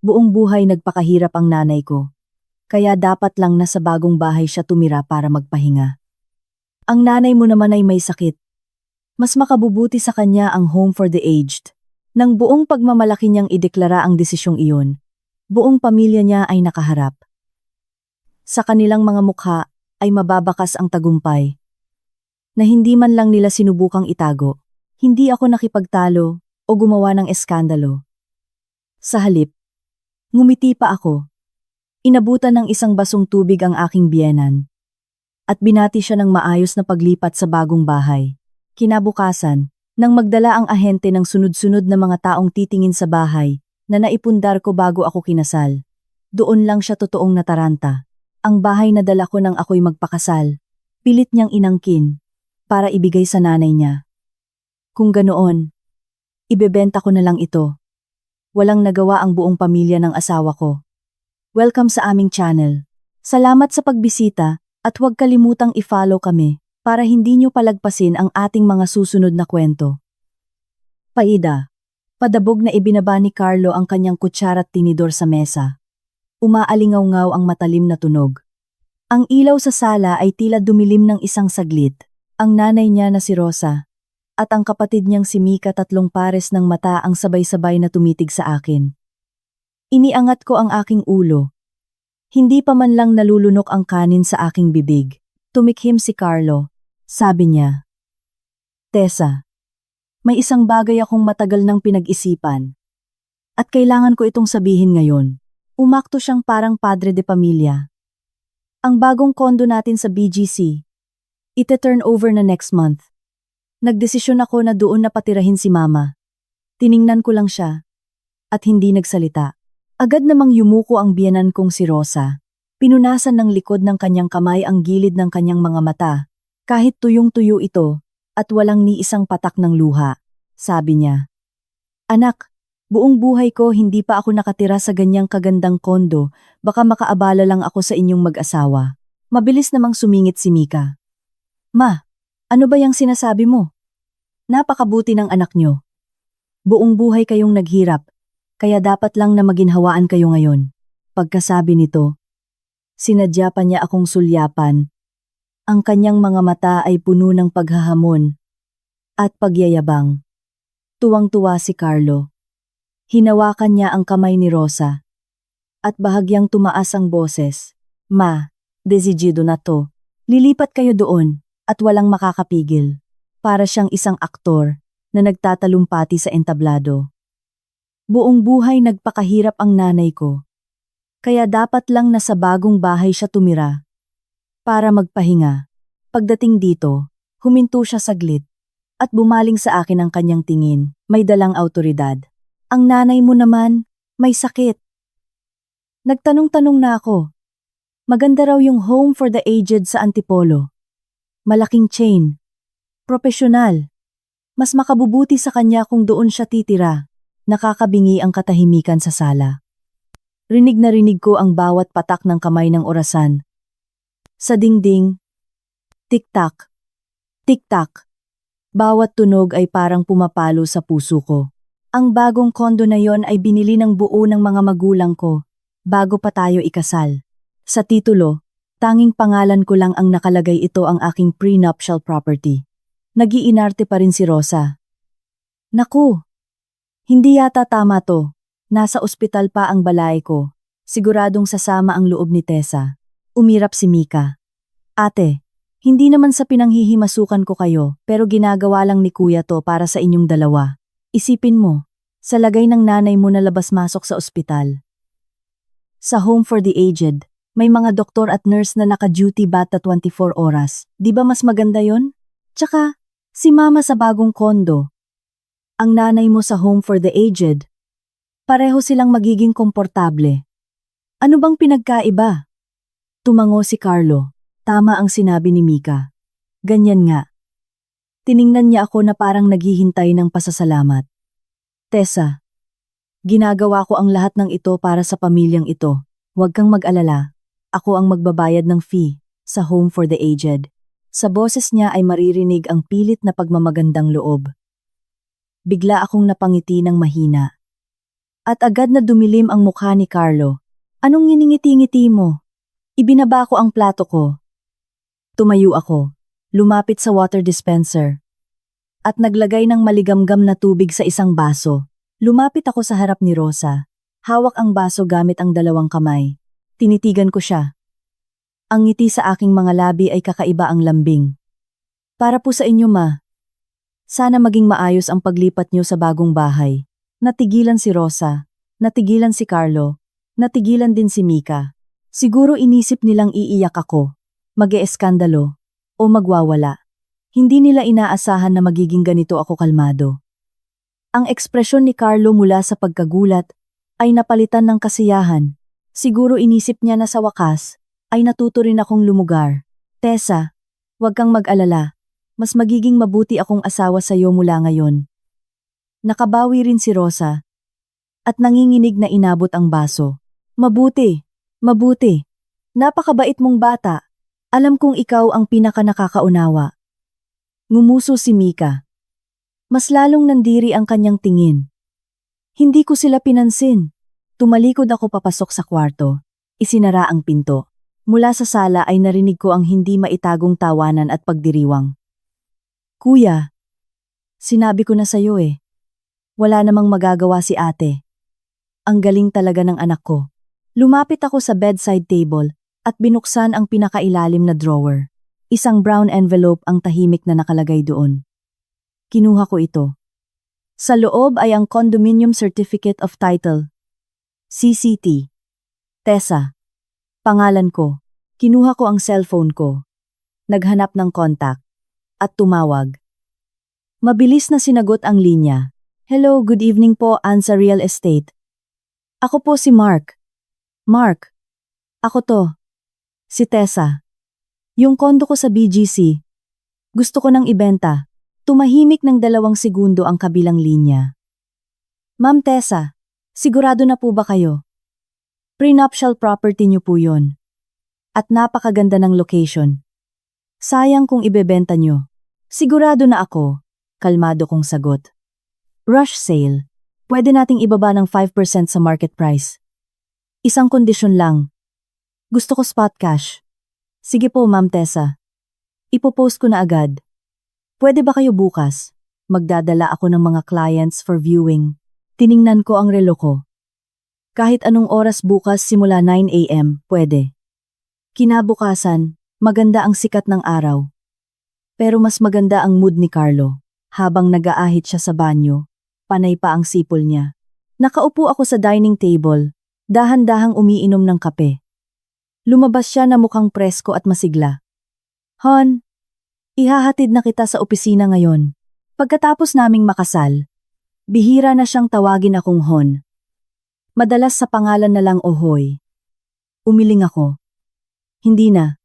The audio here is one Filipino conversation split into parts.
Buong buhay nagpakahirap ang nanay ko. Kaya dapat lang na sa bagong bahay siya tumira para magpahinga. Ang nanay mo naman ay may sakit. Mas makabubuti sa kanya ang home for the aged. Nang buong pagmamalaki niyang ideklara ang desisyong iyon, buong pamilya niya ay nakaharap. Sa kanilang mga mukha ay mababakas ang tagumpay. Na hindi man lang nila sinubukang itago. Hindi ako nakipagtalo o gumawa ng eskandalo. Sa halip, ngumiti pa ako. Inabutan ng isang basong tubig ang aking biyenan. At binati siya ng maayos na paglipat sa bagong bahay. Kinabukasan, nang magdala ang ahente ng sunod-sunod na mga taong titingin sa bahay na naipundar ko bago ako kinasal. Doon lang siya totoong nataranta. Ang bahay na dala ko nang ako'y magpakasal. Pilit niyang inangkin para ibigay sa nanay niya. Kung ganoon, ibebenta ko na lang ito. Walang nagawa ang buong pamilya ng asawa ko. Welcome sa aming channel. Salamat sa pagbisita at huwag kalimutang i-follow kami para hindi nyo palagpasin ang ating mga susunod na kwento. Paida. Padabog na ibinaba ni Carlo ang kanyang kutsara't tinidor sa mesa. Umaalingaw-ngaw ang matalim na tunog. Ang ilaw sa sala ay tila dumilim ng isang saglit. Ang nanay niya na si Rosa at ang kapatid niyang si Mika, tatlong pares ng mata ang sabay-sabay na tumitig sa akin. Iniangat ko ang aking ulo. Hindi pa man lang nalulunok ang kanin sa aking bibig. Tumikhim si Carlo. Sabi niya, "Tessa, may isang bagay akong matagal nang pinag-isipan. At kailangan ko itong sabihin ngayon." Umakto siyang parang padre de pamilya. Ang bagong kondo natin sa BGC, ite-turn over na next month. Nagdesisyon ako na doon na patirahin si Mama. Tiningnan ko lang siya at hindi nagsalita. Agad namang yumuko ang biyenan kong si Rosa. Pinunasan ng likod ng kanyang kamay ang gilid ng kanyang mga mata. Kahit tuyong-tuyo ito at walang ni isang patak ng luha. Sabi niya, "Anak, buong buhay ko hindi pa ako nakatira sa ganyang kagandang kondo. Baka makaabala lang ako sa inyong mag-asawa." Mabilis namang sumingit si Mika. "Ma, ano ba yung sinasabi mo? Napakabuti ng anak nyo. Buong buhay kayong naghirap, kaya dapat lang na maginhawaan kayo ngayon." Pagkasabi nito, sinadya pa niya akong sulyapan. Ang kanyang mga mata ay puno ng paghahamon at pagyayabang. Tuwang-tuwa si Carlo. Hinawakan niya ang kamay ni Rosa at bahagyang tumaas ang boses. "Ma, desidido na to. Lilipat kayo doon at walang makakapigil." Para siyang isang aktor na nagtatalumpati sa entablado. Buong buhay nagpakahirap ang nanay ko. Kaya dapat lang na sa bagong bahay siya tumira. Para magpahinga. Pagdating dito, huminto siya saglit at bumaling sa akin ang kanyang tingin, may dalang awtoridad. "Ang nanay mo naman, may sakit." Nagtanong-tanong na ako. Maganda raw yung home for the aged sa Antipolo. Malaking chain. Propesyonal. Mas makabubuti sa kanya kung doon siya titira. Nakakabingi ang katahimikan sa sala. Rinig na rinig ko ang bawat patak ng kamay ng orasan. Sa dingding, tik-tak, tik-tak. Bawat tunog ay parang pumapalo sa puso ko. Ang bagong kondo na yon ay binili ng buo ng mga magulang ko, bago pa tayo ikasal. Sa titulo, tanging pangalan ko lang ang nakalagay, ito ang aking prenuptial property. Nag-iinarte pa rin si Rosa. "Naku, hindi yata tama to. Nasa ospital pa ang balay ko. Siguradong sasama ang loob ni Tessa." Umirap si Mika. "Ate, hindi naman sa pinanghihimasukan ko kayo, pero ginagawa lang ni Kuya to para sa inyong dalawa. Isipin mo, sa lagay ng nanay mo na labas-masok sa ospital. Sa home for the aged, may mga doktor at nurse na naka-duty bata 24 oras. Di ba mas maganda yon? Tsaka, si Mama sa bagong kondo. Ang nanay mo sa home for the aged. Pareho silang magiging komportable. Ano bang pinagkaiba?" Tumango si Carlo. Tama ang sinabi ni Mika. Ganyan nga. Tiningnan niya ako na parang naghihintay ng pasasalamat. "Tessa, ginagawa ko ang lahat ng ito para sa pamilyang ito. Huwag kang mag-alala. Ako ang magbabayad ng fee sa home for the aged." Sa boses niya ay maririnig ang pilit na pagmamagandang loob. Bigla akong napangiti ng mahina. At agad na dumilim ang mukha ni Carlo. Anong nginingiti-ngiti mo? Ibinaba ko ang plato ko. Tumayo ako. Lumapit sa water dispenser. At naglagay ng maligamgam na tubig sa isang baso. Lumapit ako sa harap ni Rosa. Hawak ang baso gamit ang dalawang kamay. Tinitigan ko siya. Ang ngiti sa aking mga labi ay kakaiba ang lambing. Para po sa inyo, ma. Sana maging maayos ang paglipat niyo sa bagong bahay. Natigilan si Rosa. Natigilan si Carlo. Natigilan din si Mika. Siguro inisip nilang iiyak ako. Mag-eeskandalo. O magwawala. Hindi nila inaasahan na magiging ganito ako kalmado. Ang ekspresyon ni Carlo mula sa pagkagulat ay napalitan ng kasiyahan. Siguro inisip niya na sa wakas ay natuto rin akong lumugar. Tessa, huwag kang mag-alala. Mas magiging mabuti akong asawa sa iyo mula ngayon. Nakabawi rin si Rosa at nanginginig na inabot ang baso. Mabuti, mabuti. Napakabait mong bata. Alam kong ikaw ang pinaka-nakakaunawa. Ngumuso si Mika. Mas lalong nandiri ang kanyang tingin. Hindi ko sila pinansin. Tumalikod ako papasok sa kwarto. Isinara ang pinto. Mula sa sala ay narinig ko ang hindi maitagong tawanan at pagdiriwang. Kuya, sinabi ko na sa'yo eh. Wala namang magagawa si ate. Ang galing talaga ng anak ko. Lumapit ako sa bedside table at binuksan ang pinakailalim na drawer. Isang brown envelope ang tahimik na nakalagay doon. Kinuha ko ito. Sa loob ay ang Condominium Certificate of Title. CCT. Tessa. Pangalan ko. Kinuha ko ang cellphone ko. Naghanap ng contact. At tumawag. Mabilis na sinagot ang linya. Hello, good evening po, Ansa Real Estate. Ako po si Mark. Mark. Ako to. Si Tessa. Yung kondo ko sa BGC. Gusto ko nang ibenta. Tumahimik ng 2 segundo ang kabilang linya. Ma'am Tessa, sigurado na po ba kayo? Prenuptial property niyo po yun. At napakaganda ng location. Sayang kung ibebenta niyo. Sigurado na ako. Kalmado kong sagot. Rush sale. Pwede nating ibaba ng 5% sa market price. Isang kondisyon lang. Gusto ko spot cash. Sige po, Ma'am Tessa. Ipopost ko na agad. Pwede ba kayo bukas? Magdadala ako ng mga clients for viewing. Tiningnan ko ang relo ko. Kahit anong oras bukas simula 9 a.m., pwede. Kinabukasan, maganda ang sikat ng araw. Pero mas maganda ang mood ni Carlo. Habang nag-aahit siya sa banyo, panay pa ang sipol niya. Nakaupo ako sa dining table, dahan-dahang umiinom ng kape. Lumabas siya na mukhang presko at masigla. Hon, ihahatid na kita sa opisina ngayon. Pagkatapos naming makasal, bihira na siyang tawagin akong Hon. Madalas sa pangalan na lang Ohoy. Umiling ako. Hindi na.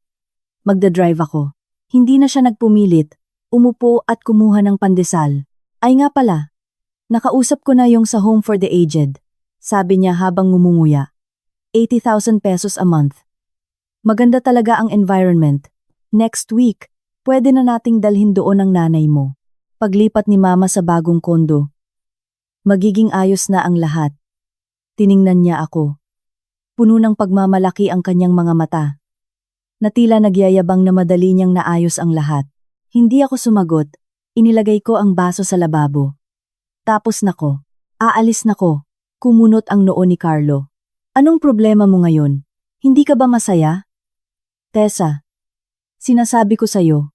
Magdadrive ako. Hindi na siya nagpumilit, umupo at kumuha ng pandesal. Ay nga pala, nakausap ko na yung sa Home for the Aged. Sabi niya habang ngumunguya. 80,000 pesos a month. Maganda talaga ang environment. Next week, pwede na nating dalhin doon ang nanay mo. Paglipat ni mama sa bagong kondo. Magiging ayos na ang lahat. Tiningnan niya ako. Puno ng pagmamalaki ang kanyang mga mata. Na tila nagyayabang na madali niyang naayos ang lahat. Hindi ako sumagot. Inilagay ko ang baso sa lababo. Tapos nako. Aalis nako. Kumunot ang noo ni Carlo. Anong problema mo ngayon? Hindi ka ba masaya? Tessa, sinasabi ko sa'yo.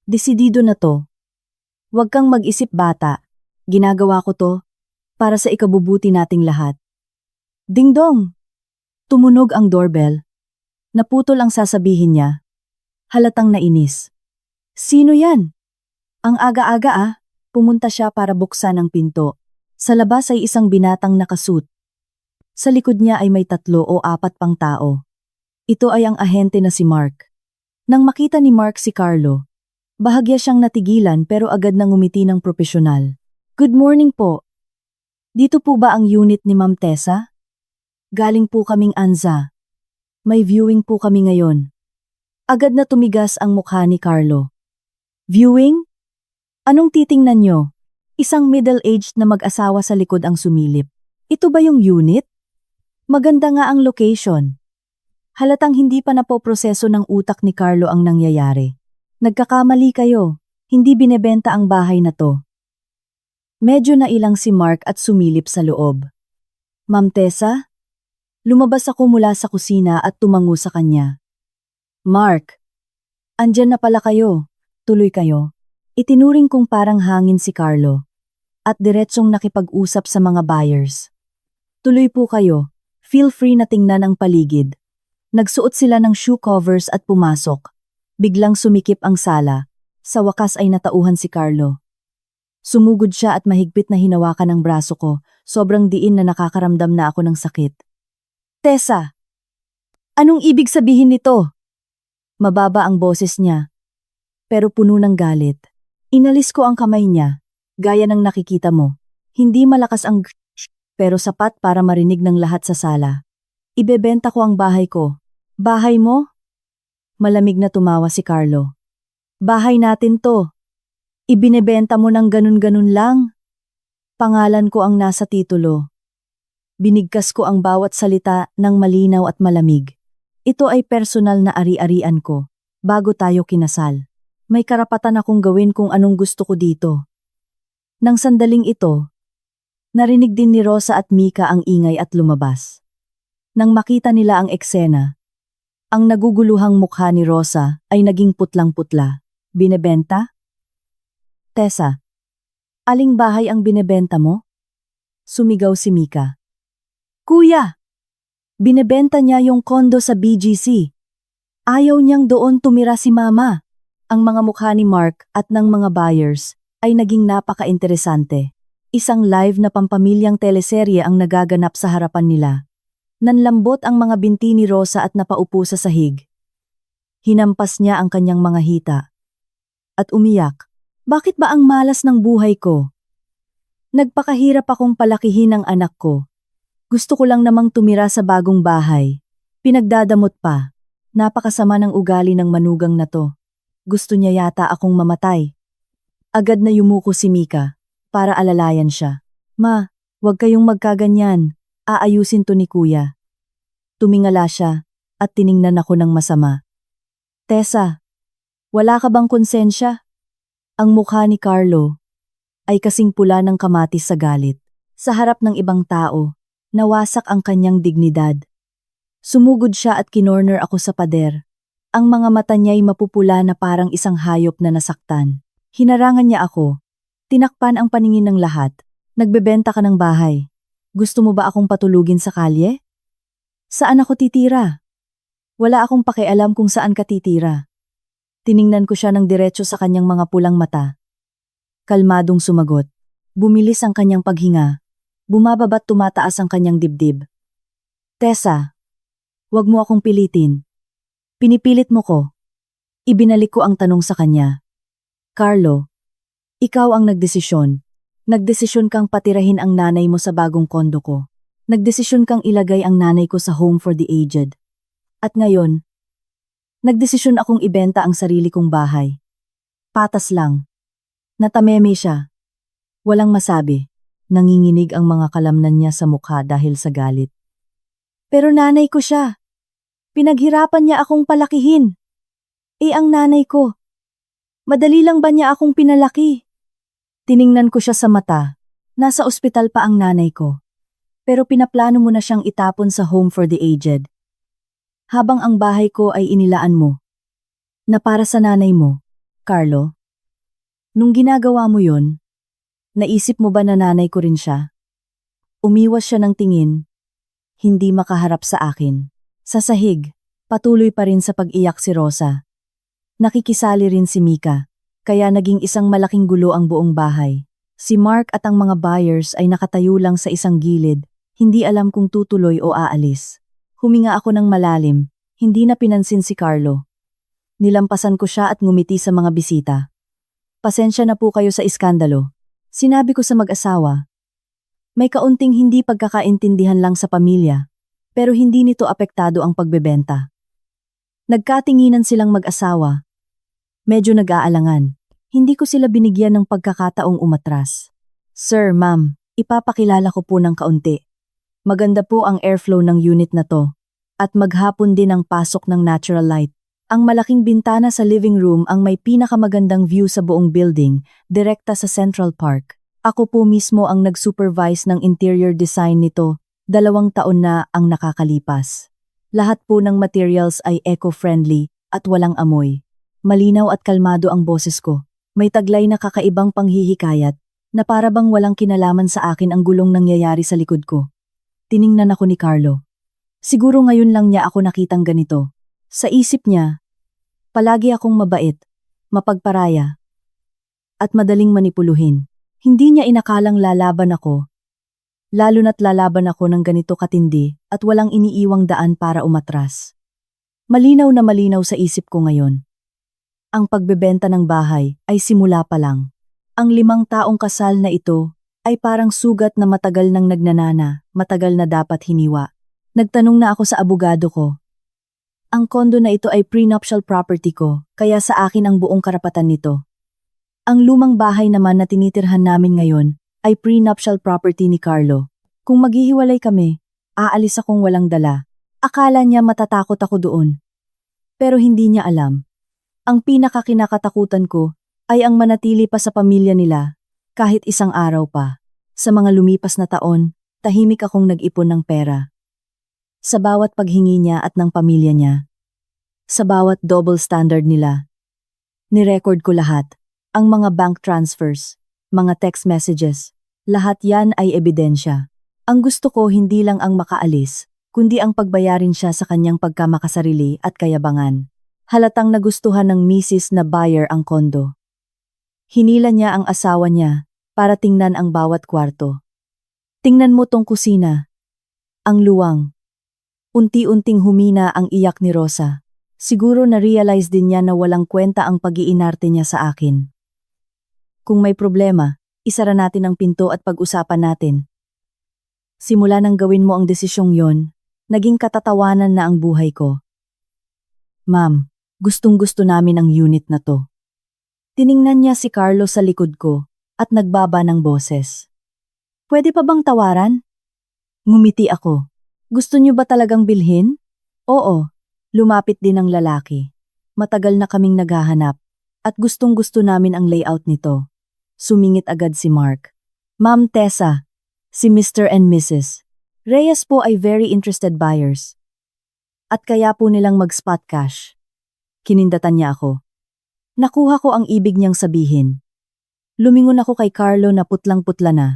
Desidido na to. Huwag kang mag-isip bata. Ginagawa ko to para sa ikabubuti nating lahat. Ding-dong! Tumunog ang doorbell. Naputol ang sasabihin niya. Halatang nainis. Sino yan? Ang aga-aga pumunta siya para buksan ang pinto. Sa labas ay isang binatang nakasuit. Sa likod niya ay may 3 o 4 pang tao. Ito ay ang ahente na si Mark. Nang makita ni Mark si Carlo, bahagya siyang natigilan pero agad nang ngumiti ng propesyonal. Good morning po. Dito po ba ang unit ni Ma'am Tessa? Galing po kaming Anza. May viewing po kami ngayon. Agad na tumigas ang mukha ni Carlo. Viewing? Anong titingnan nyo? Isang middle-aged na mag-asawa sa likod ang sumilip. Ito ba yung unit? Maganda nga ang location. Halatang hindi pa napoproseso ng utak ni Carlo ang nangyayari. Nagkakamali kayo. Hindi binebenta ang bahay na to. Medyo nailang si Mark at sumilip sa loob. Ma'am Tessa? Lumabas ako mula sa kusina at tumango sa kanya. Mark, andyan na pala kayo. Tuloy kayo. Itinuring kong parang hangin si Carlo. At diretsong nakipag-usap sa mga buyers. Tuloy po kayo. Feel free na tingnan ang paligid. Nagsuot sila ng shoe covers at pumasok. Biglang sumikip ang sala. Sa wakas ay natauhan si Carlo. Sumugod siya at mahigpit na hinawakan ang braso ko. Sobrang diin na nakakaramdam na ako ng sakit. Tessa! Anong ibig sabihin nito? Mababa ang boses niya. Pero puno ng galit. Inalis ko ang kamay niya. Gaya ng nakikita mo. Hindi malakas ang pero sapat para marinig ng lahat sa sala. Ibebenta ko ang bahay ko. Bahay mo? Malamig na tumawa si Carlo. Bahay natin to. Ibinebenta mo ng ganun-ganun lang. Pangalan ko ang nasa titulo. Binigkas ko ang bawat salita ng malinaw at malamig. Ito ay personal na ari-arian ko, bago tayo kinasal. May karapatan akong gawin kung anong gusto ko dito. Nang sandaling ito, narinig din ni Rosa at Mika ang ingay at lumabas. Nang makita nila ang eksena, ang naguguluhang mukha ni Rosa ay naging putlang-putla. Binebenta? Tessa, aling bahay ang binebenta mo? Sumigaw si Mika. Kuya! Binebenta niya yung kondo sa BGC. Ayaw niyang doon tumira si Mama. Ang mga mukha ni Mark at ng mga buyers ay naging napaka-interesante. Isang live na pampamilyang teleserye ang nagaganap sa harapan nila. Nanlambot ang mga binti ni Rosa at napaupo sa sahig. Hinampas niya ang kanyang mga hita. At umiyak. Bakit ba ang malas ng buhay ko? Nagpakahirap akong palakihin ang anak ko. Gusto ko lang namang tumira sa bagong bahay. Pinagdadamot pa. Napakasama ng ugali ng manugang na to. Gusto niya yata akong mamatay. Agad na yumuko si Mika, para alalayan siya. Ma, wag kayong magkaganyan. Aayusin to ni Kuya. Tumingala siya, at tiningnan ako ng masama. Tessa, wala ka bang konsensya? Ang mukha ni Carlo ay kasing pula ng kamatis sa galit. Sa harap ng ibang tao, nawasak ang kanyang dignidad. Sumugod siya at kinorner ako sa pader. Ang mga mata niya'y mapupula na parang isang hayop na nasaktan. Hinarangan niya ako. Tinakpan ang paningin ng lahat. Nagbebenta ka ng bahay. Gusto mo ba akong patulugin sa kalye? Saan ako titira? Wala akong pakialam kung saan ka titira. Tiningnan ko siya ng diretso sa kanyang mga pulang mata. Kalmadong sumagot. Bumilis ang kanyang paghinga. Bumababa't tumataas ang kanyang dibdib. Tessa, wag mo akong pilitin. Pinipilit mo ko. Ibinalik ko ang tanong sa kanya. Carlo, ikaw ang nagdesisyon. Nagdesisyon kang patirahin ang nanay mo sa bagong kondo ko. Nagdesisyon kang ilagay ang nanay ko sa home for the aged. At ngayon, nagdesisyon akong ibenta ang sarili kong bahay. Patas lang. Natameme siya. Walang masabi. Nanginginig ang mga kalamnan niya sa mukha dahil sa galit. Pero nanay ko siya. Pinaghirapan niya akong palakihin. Ang nanay ko. Madali lang ba niya akong pinalaki? Tiningnan ko siya sa mata. Nasa ospital pa ang nanay ko. Pero pinaplano mo na siyang itapon sa home for the aged. Habang ang bahay ko ay inilaan mo. Na para sa nanay mo, Carlo. Nung ginagawa mo yon, naisip mo ba na nanay ko rin siya? Umiwas siya ng tingin. Hindi makaharap sa akin. Sa sahig, patuloy pa rin sa pag-iyak si Rosa. Nakikisali rin si Mika, kaya naging isang malaking gulo ang buong bahay. Si Mark at ang mga buyers ay nakatayo lang sa isang gilid, hindi alam kung tutuloy o aalis. Huminga ako ng malalim, hindi na pinansin si Carlo. Nilampasan ko siya at ngumiti sa mga bisita. Pasensya na po kayo sa iskandalo. Sinabi ko sa mag-asawa. May kaunting hindi pagkakaintindihan lang sa pamilya, pero hindi nito apektado ang pagbebenta. Nagkatinginan silang mag-asawa. Medyo nag-aalangan. Hindi ko sila binigyan ng pagkakataong umatras. Sir, ma'am, ipapakilala ko po ng kaunti. Maganda po ang airflow ng unit na to. At maghapon din ang pasok ng natural light. Ang malaking bintana sa living room ang may pinakamagandang view sa buong building, direkta sa Central Park. Ako po mismo ang nag-supervise ng interior design nito, 2 taon na ang nakakalipas. Lahat po ng materials ay eco-friendly at walang amoy. Malinaw at kalmado ang boses ko. May taglay na kakaibang panghihikayat na para bang walang kinalaman sa akin ang gulong nangyayari sa likod ko. Tiningnan ako ni Carlo. Siguro ngayon lang niya ako nakitang ganito. Sa isip niya, palagi akong mabait, mapagparaya, at madaling manipuluhin. Hindi niya inakalang lalaban ako, lalo na't lalaban ako ng ganito katindi at walang iniiwang daan para umatras. Malinaw na malinaw sa isip ko ngayon. Ang pagbebenta ng bahay ay simula pa lang. Ang 5 taong kasal na ito ay parang sugat na matagal nang nagnanana, matagal na dapat hiniwa. Nagtanong na ako sa abogado ko. Ang kondo na ito ay prenuptial property ko, kaya sa akin ang buong karapatan nito. Ang lumang bahay naman na tinitirhan namin ngayon ay prenuptial property ni Carlo. Kung maghihiwalay kami, aalis akong walang dala. Akala niya matatakot ako doon. Pero hindi niya alam. Ang pinakakinakatakutan ko ay ang manatili pa sa pamilya nila kahit isang araw pa. Sa mga lumipas na taon, tahimik akong nag-ipon ng pera. Sa bawat paghingi niya at ng pamilya niya. Sa bawat double standard nila. Nirecord ko lahat. Ang mga bank transfers, mga text messages, lahat yan ay ebidensya. Ang gusto ko hindi lang ang makaalis, kundi ang pagbayarin siya sa kanyang pagkamakasarili at kayabangan. Halatang nagustuhan ng misis na buyer ang kondo. Hinila niya ang asawa niya para tingnan ang bawat kwarto. Tingnan mo tong kusina. Ang luwang. Unti-unting humina ang iyak ni Rosa. Siguro na-realize din niya na walang kwenta ang pag-iinarte niya sa akin. Kung may problema, isara natin ang pinto at pag-usapan natin. Simula nang gawin mo ang desisyong yon, naging katatawanan na ang buhay ko. Ma'am, gustong-gusto namin ang unit na to. Tiningnan niya si Carlo sa likod ko at nagbaba ng boses. Pwede pa bang tawaran? Ngumiti ako. Gusto niyo ba talagang bilhin? Oo, lumapit din ang lalaki. Matagal na kaming naghahanap at gustong-gusto namin ang layout nito. Sumingit agad si Mark. Ma'am Tessa, si Mr. and Mrs. Reyes po ay very interested buyers. At kaya po nilang mag-spot cash. Kinindatan niya ako. Nakuha ko ang ibig niyang sabihin. Lumingon ako kay Carlo na putlang-putla na.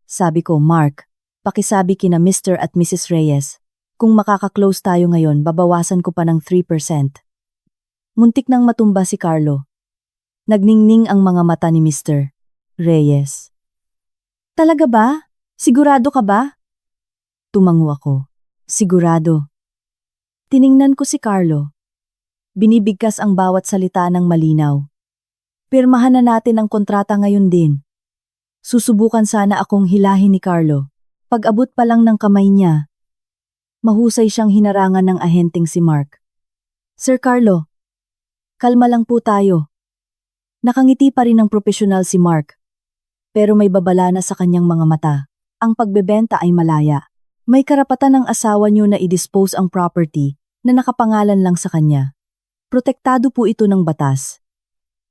Sabi ko, Mark, pakisabi kina Mr. at Mrs. Reyes. Kung makaka-close tayo ngayon, babawasan ko pa ng 3%. Muntik nang matumba si Carlo. Nagningning ang mga mata ni Mr. Reyes. Talaga ba? Sigurado ka ba? Tumango ako. Sigurado. Tiningnan ko si Carlo. Binibigkas ang bawat salita ng malinaw. Pirmahan na natin ang kontrata ngayon din. Susubukan sana akong hilahin ni Carlo. Pag-abot pa lang ng kamay niya. Mahusay siyang hinarangan ng ahenteng si Mark. Sir Carlo, kalma lang po tayo. Nakangiti pa rin ng propesyonal si Mark. Pero may babala na sa kanyang mga mata. Ang pagbebenta ay malaya. May karapatan ng asawa niyo na i-dispose ang property na nakapangalan lang sa kanya. Protektado po ito ng batas.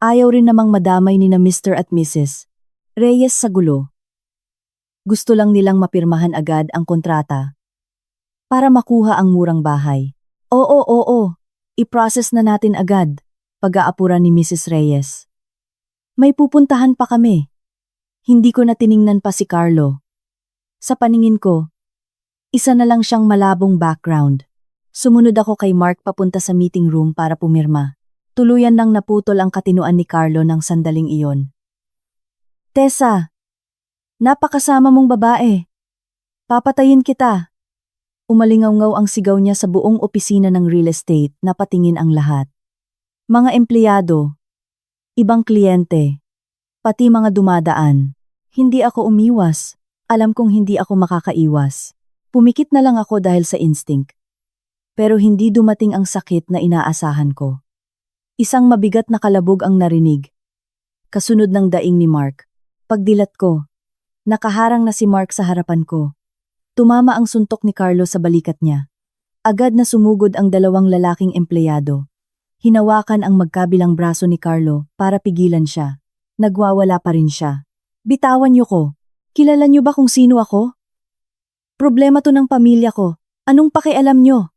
Ayaw rin namang madamay ni na Mr. at Mrs. Reyes sa gulo. Gusto lang nilang mapirmahan agad ang kontrata para makuha ang murang bahay. Oo. I-process na natin agad, pag-aapuran ni Mrs. Reyes. May pupuntahan pa kami. Hindi ko na tiningnan pa si Carlo. Sa paningin ko, isa na lang siyang malabong background. Sumunod ako kay Mark papunta sa meeting room para pumirma. Tuluyan nang naputol ang katinuan ni Carlo ng sandaling iyon. Tessa, napakasama mong babae. Papatayin kita. Umalingaw-ngaw ang sigaw niya sa buong opisina ng real estate na patingin ang lahat. Mga empleyado, ibang kliyente, pati mga dumadaan. Hindi ako umiwas. Alam kong hindi ako makakaiwas. Pumikit na lang ako dahil sa instinct. Pero hindi dumating ang sakit na inaasahan ko. Isang mabigat na kalabog ang narinig. Kasunod ng daing ni Mark. Pagdilat ko, nakaharang na si Mark sa harapan ko. Tumama ang suntok ni Carlo sa balikat niya. Agad na sumugod ang dalawang lalaking empleyado. Hinawakan ang magkabilang braso ni Carlo para pigilan siya. Nagwawala pa rin siya. Bitawan niyo ko. Kilala niyo ba kung sino ako? Problema to ng pamilya ko. Anong pakialam niyo?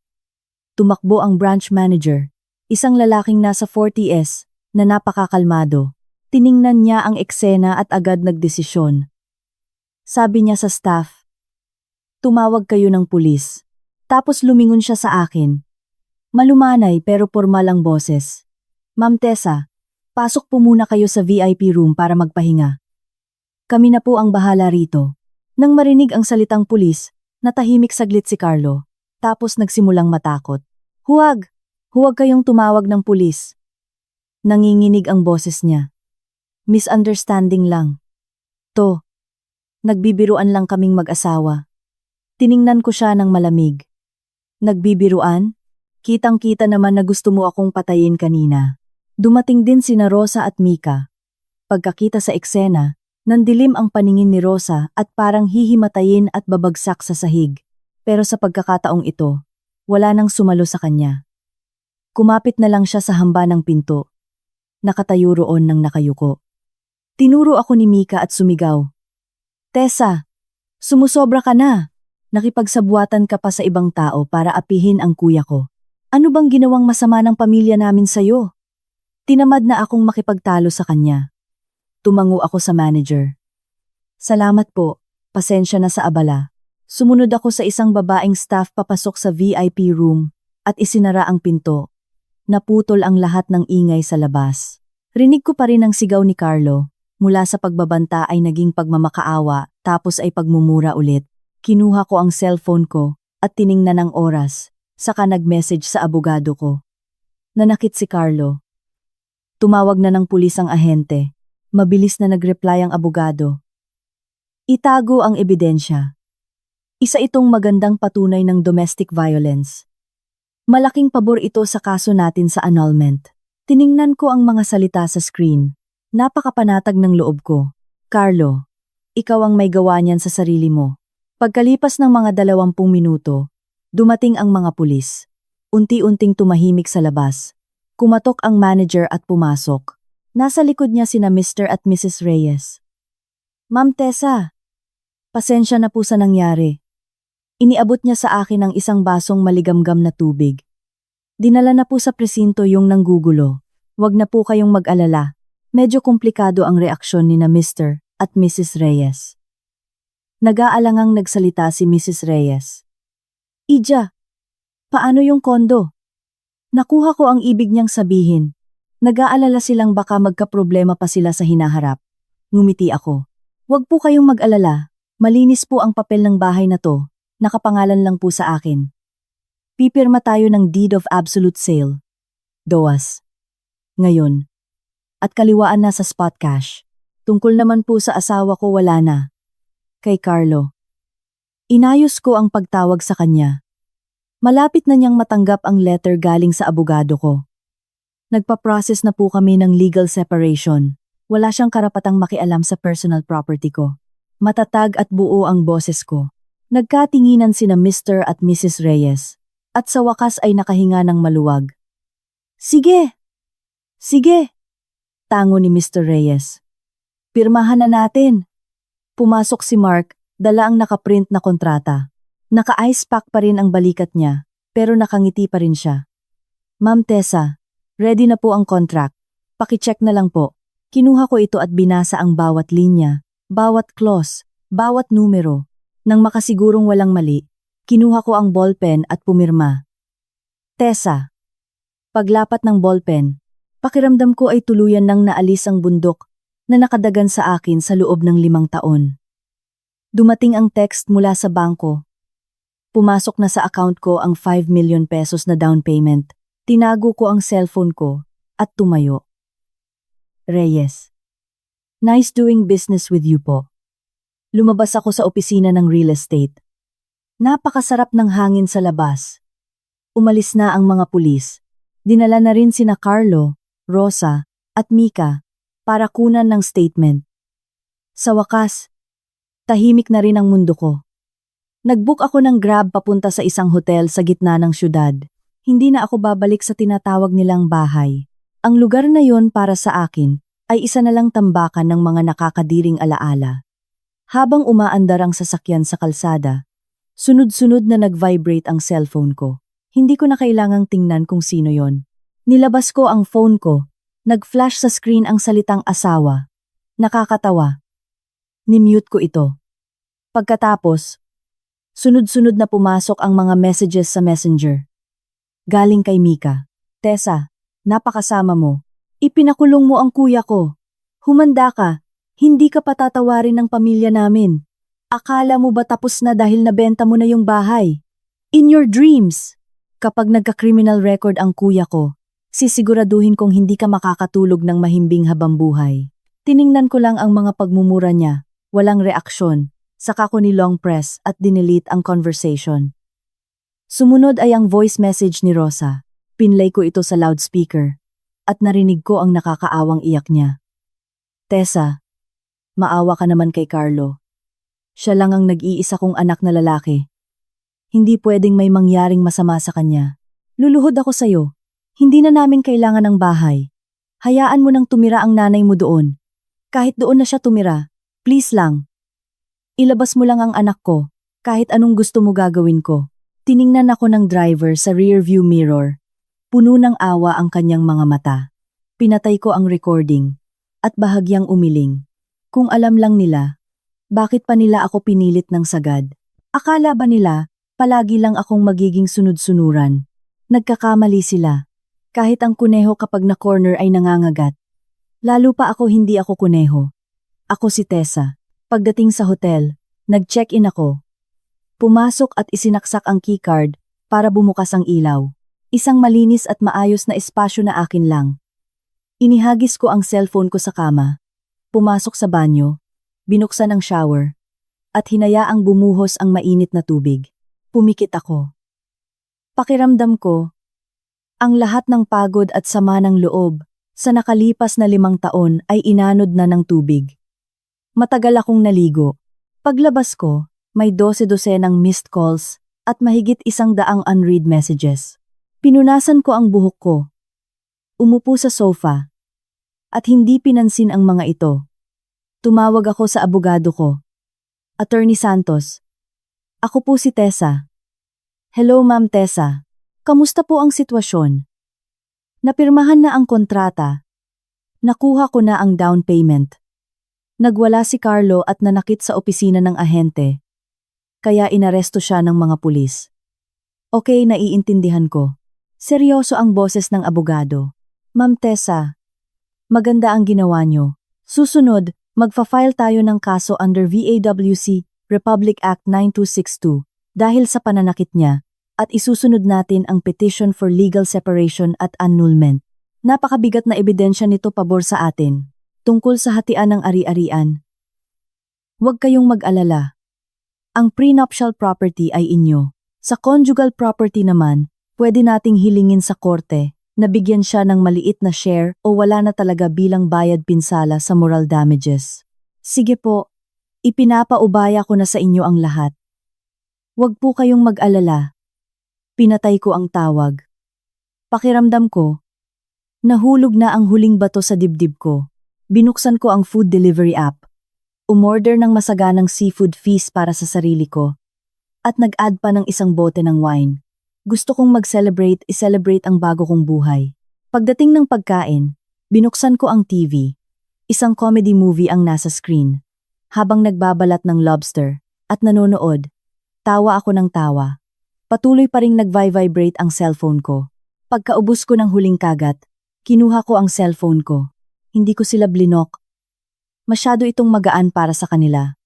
Tumakbo ang branch manager. Isang lalaking nasa 40s na napakakalmado. Tiningnan niya ang eksena at agad nagdesisyon. Sabi niya sa staff, "Tumawag kayo ng pulis." Tapos lumingon siya sa akin. Malumanay pero pormal ang boses. "Ma'am Tessa, pasok po muna kayo sa VIP room para magpahinga. Kami na po ang bahala rito." Nang marinig ang salitang pulis, natahimik saglit si Carlo. Tapos nagsimulang matakot. "Huwag! Huwag kayong tumawag ng pulis." Nanginginig ang boses niya. "Misunderstanding lang. To. Nagbibiruan lang kaming mag-asawa." Tiningnan ko siya ng malamig. "Nagbibiruan? Kitang-kita naman na gusto mo akong patayin kanina." Dumating din sina Rosa at Mika. Pagkakita sa eksena, nandilim ang paningin ni Rosa at parang hihimatayin at babagsak sa sahig. Pero sa pagkakataong ito, wala nang sumalo sa kanya. Kumapit na lang siya sa hamba ng pinto. Nakatayo roon ng nakayuko. Tinuro ako ni Mika at sumigaw. "Tessa, sumusobra ka na. Nakipagsabuatan ka pa sa ibang tao para apihin ang kuya ko. Ano bang ginawang masama ng pamilya namin sa'yo?" Tinamad na akong makipagtalo sa kanya. Tumango ako sa manager. "Salamat po, pasensya na sa abala." Sumunod ako sa isang babaeng staff papasok sa VIP room at isinara ang pinto. Naputol ang lahat ng ingay sa labas. Rinig ko pa rin ang sigaw ni Carlo. Mula sa pagbabanta ay naging pagmamakaawa tapos ay pagmumura ulit. Kinuha ko ang cellphone ko at tiningnan ang oras, saka nag-message sa abogado ko. Nanakit si Carlo. Tumawag na ng pulis ang ahente. Mabilis na nag-reply ang abogado. Itago ang ebidensya. Isa itong magandang patunay ng domestic violence. Malaking pabor ito sa kaso natin sa annulment. Tiningnan ko ang mga salita sa screen. Napakapanatag ng loob ko. "Carlo, ikaw ang may gawa niyan sa sarili mo." Pagkalipas ng mga 20 minuto, dumating ang mga pulis. Unti-unting tumahimik sa labas. Kumatok ang manager at pumasok. Nasa likod niya sina Mr. at Mrs. Reyes. "Ma'am Tessa, pasensya na po sa nangyari." Iniabot niya sa akin ang isang basong maligamgam na tubig. "Dinala na po sa presinto yung nanggugulo. Huwag na po kayong mag-alala. Medyo komplikado ang reaksyon ni na Mr. at Mrs. Reyes." Nag-aalangang nagsalita si Mrs. Reyes. "Ija, paano yung kondo?" Nakuha ko ang ibig niyang sabihin. Nag-aalala silang baka magkaproblema pa sila sa hinaharap. Ngumiti ako. "Huwag po kayong mag-alala. Malinis po ang papel ng bahay na to. Nakapangalan lang po sa akin. Pipirma tayo ng deed of absolute sale. DOAS. Ngayon. At kaliwaan na sa spot cash. Tungkol naman po sa asawa ko wala na." Kay Carlo. Inayos ko ang pagtawag sa kanya. Malapit na niyang matanggap ang letter galing sa abogado ko. Nagpa-process na po kami ng legal separation. Wala siyang karapatang makialam sa personal property ko. Matatag at buo ang boses ko. Nagkatinginan sina Mr. at Mrs. Reyes. At sa wakas ay nakahinga ng maluwag. "Sige! Sige!" Tango ni Mr. Reyes. "Pirmahan na natin." Pumasok si Mark, dala ang nakaprint na kontrata. Naka-ice pack pa rin ang balikat niya, pero nakangiti pa rin siya. "Ma'am Tessa, ready na po ang contract. Paki-check na lang po." Kinuha ko ito at binasa ang bawat linya, bawat clause, bawat numero. Nang makasigurong walang mali, kinuha ko ang ballpen at pumirma. "Tessa." Paglapat ng ballpen, pakiramdam ko ay tuluyan nang naalis ang bundok na nakadagan sa akin sa loob ng 5 taon. Dumating ang text mula sa bangko. Pumasok na sa account ko ang 5 million pesos na down payment. Tinago ko ang cellphone ko at tumayo. Reyes. "Nice doing business with you po." Lumabas ako sa opisina ng real estate. Napakasarap ng hangin sa labas. Umalis na ang mga pulis. Dinala na rin sina Carlo, Rosa, at Mika para kunan ng statement. Sa wakas, tahimik na rin ang mundo ko. Nag-book ako ng Grab papunta sa isang hotel sa gitna ng syudad. Hindi na ako babalik sa tinatawag nilang bahay. Ang lugar na yon para sa akin ay isa na lang tambakan ng mga nakakadiring alaala. Habang umaandar ang sasakyan sa kalsada, sunod-sunod na nag-vibrate ang cellphone ko. Hindi ko na kailangang tingnan kung sino yon. Nilabas ko ang phone ko. Nag-flash sa screen ang salitang asawa. Nakakatawa. Ni-mute ko ito. Pagkatapos, sunod-sunod na pumasok ang mga messages sa Messenger. Galing kay Mika. Tessa, napakasama mo. Ipinakulong mo ang kuya ko. Humanda ka. Hindi ka patatawarin ng pamilya namin. Akala mo ba tapos na dahil nabenta mo na yung bahay? In your dreams! Kapag nagka-criminal record ang kuya ko, sisiguraduhin kong hindi ka makakatulog ng mahimbing habang buhay. Tiningnan ko lang ang mga pagmumura niya. Walang reaksyon. Saka ko nilong press at dinelete ang conversation. Sumunod ay ang voice message ni Rosa. Pinlay ko ito sa loudspeaker at narinig ko ang nakakaawang iyak niya. Tessa, maawa ka naman kay Carlo. Siya lang ang nag-iisa kong anak na lalaki. Hindi pwedeng may mangyaring masama sa kanya. Luluhod ako sa'yo. Hindi na namin kailangan ng bahay. Hayaan mo nang tumira ang nanay mo doon. Kahit doon na siya tumira, please lang. Ilabas mo lang ang anak ko, kahit anong gusto mo gagawin ko. Tiningnan ako ng driver sa rearview mirror. Puno ng awa ang kanyang mga mata. Pinatay ko ang recording at bahagyang umiling. Kung alam lang nila, bakit pa nila ako pinilit ng sagad? Akala ba nila, palagi lang akong magiging sunod-sunuran? Nagkakamali sila. Kahit ang kuneho kapag na-corner ay nangangagat. Lalo pa ako hindi ako kuneho. Ako si Tessa. Pagdating sa hotel, nag-check-in ako. Pumasok at isinaksak ang keycard para bumukas ang ilaw. Isang malinis at maayos na espasyo na akin lang. Inihagis ko ang cellphone ko sa kama. Pumasok sa banyo, binuksan ang shower, at hinayaang bumuhos ang mainit na tubig. Pumikit ako. Pakiramdam ko, ang lahat ng pagod at sama ng loob sa nakalipas na 5 taon ay inanod na ng tubig. Matagal akong naligo. Paglabas ko, may 12 ng missed calls at mahigit 100 unread messages. Pinunasan ko ang buhok ko. Umupo sa sofa. At hindi pinansin ang mga ito. Tumawag ako sa abogado ko. Attorney Santos. Ako po si Tessa. Hello Ma'am Tessa. Kamusta po ang sitwasyon? Napirmahan na ang kontrata. Nakuha ko na ang down payment. Nagwala si Carlo at nanakit sa opisina ng ahente. Kaya inaresto siya ng mga pulis. Okay, naiintindihan ko. Seryoso ang boses ng abogado. Ma'am Tessa, maganda ang ginawa nyo. Susunod, magfa-file tayo ng kaso under VAWC, Republic Act 9262, dahil sa pananakit niya, at isusunod natin ang petition for legal separation at annulment. Napakabigat na ebidensya nito pabor sa atin. Tungkol sa hatian ng ari-arian. Huwag kayong mag-alala. Ang prenuptial property ay inyo. Sa conjugal property naman, pwede nating hilingin sa korte na bigyan siya ng maliit na share o wala na talaga bilang bayad pinsala sa moral damages. Sige po, ipinapaubaya ko na sa inyo ang lahat. Huwag po kayong mag-alala. Pinatay ko ang tawag. Pakiramdam ko, nahulog na ang huling bato sa dibdib ko. Binuksan ko ang food delivery app. Umorder ng masaganang seafood feast para sa sarili ko. At nag-add pa ng 1 bote ng wine. Gusto kong i-celebrate ang bago kong buhay. Pagdating ng pagkain, binuksan ko ang TV. Isang comedy movie ang nasa screen. Habang nagbabalat ng lobster at nanonood, tawa ako ng tawa. Patuloy pa ring nag-vibrate ang cellphone ko. Pagkaubos ko ng huling kagat, kinuha ko ang cellphone ko. Hindi ko sila blinok. Masyado itong magaan para sa kanila.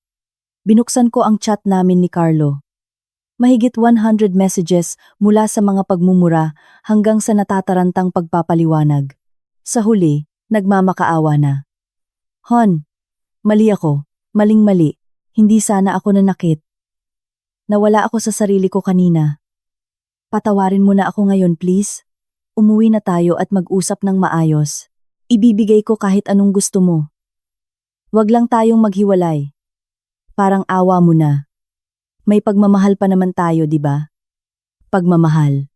Binuksan ko ang chat namin ni Carlo. Mahigit 100 messages mula sa mga pagmumura hanggang sa natatarantang pagpapaliwanag. Sa huli, nagmamakaawa na. Hon, mali ako. Maling-mali. Hindi sana ako nanakit. Nawala ako sa sarili ko kanina. Patawarin mo na ako ngayon please. Umuwi na tayo at mag-usap ng maayos. Ibibigay ko kahit anong gusto mo. Wag lang tayong maghiwalay. Parang awa mo na. May pagmamahal pa naman tayo, di ba? Pagmamahal.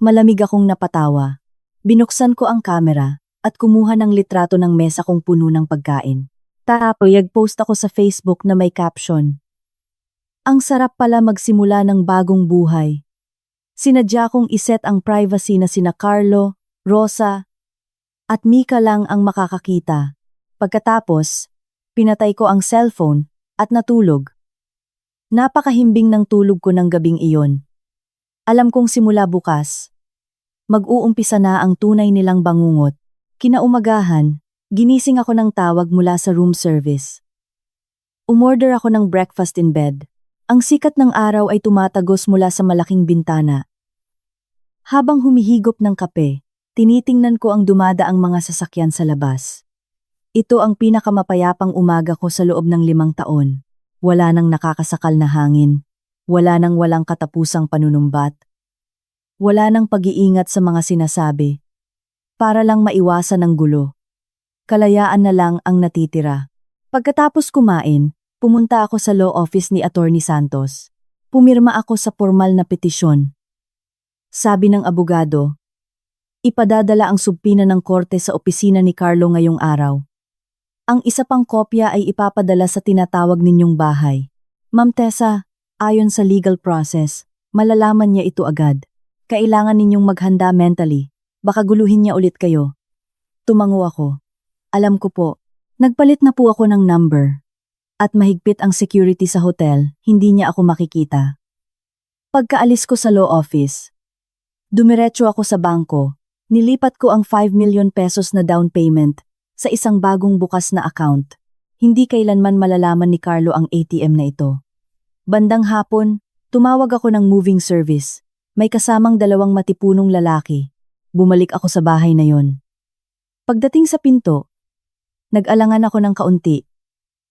Malamig akong napatawa. Binuksan ko ang kamera at kumuha ng litrato ng mesa kong puno ng pagkain. Tapos post ako sa Facebook na may caption. Ang sarap pala magsimula ng bagong buhay. Sinadya kong iset ang privacy na sina Carlo, Rosa, at Mika lang ang makakakita. Pagkatapos, pinatay ko ang cellphone at natulog. Napakahimbing ng tulog ko ng gabing iyon. Alam kong simula bukas, mag-uumpisa na ang tunay nilang bangungot. Kinaumagahan, ginising ako ng tawag mula sa room service. Umorder ako ng breakfast in bed. Ang sikat ng araw ay tumatagos mula sa malaking bintana. Habang humihigop ng kape, tinitingnan ko ang dumadaang mga sasakyan sa labas. Ito ang pinakamapayapang umaga ko sa loob ng 5 taon. Wala nang nakakasakal na hangin. Wala nang walang katapusang panunumbat. Wala nang pag-iingat sa mga sinasabi. Para lang maiwasan ang gulo. Kalayaan na lang ang natitira. Pagkatapos kumain, pumunta ako sa law office ni Attorney Santos. Pumirma ako sa formal na petisyon. Sabi ng abogado, ipadadala ang subpina ng korte sa opisina ni Carlo ngayong araw. Ang isa pang kopya ay ipapadala sa tinatawag ninyong bahay. Ma'am Tessa, ayon sa legal process, malalaman niya ito agad. Kailangan ninyong maghanda mentally, baka guluhin niya ulit kayo. Tumango ako. Alam ko po, nagpalit na po ako ng number. At mahigpit ang security sa hotel, hindi niya ako makikita. Pagkaalis ko sa law office, dumiretso ako sa bangko, nilipat ko ang 5 million pesos na down payment sa isang bagong bukas na account. Hindi kailanman malalaman ni Carlo ang ATM na ito. Bandang hapon, tumawag ako ng moving service. May kasamang 2 matipunong lalaki. Bumalik ako sa bahay na yon. Pagdating sa pinto, nag-alangan ako ng kaunti,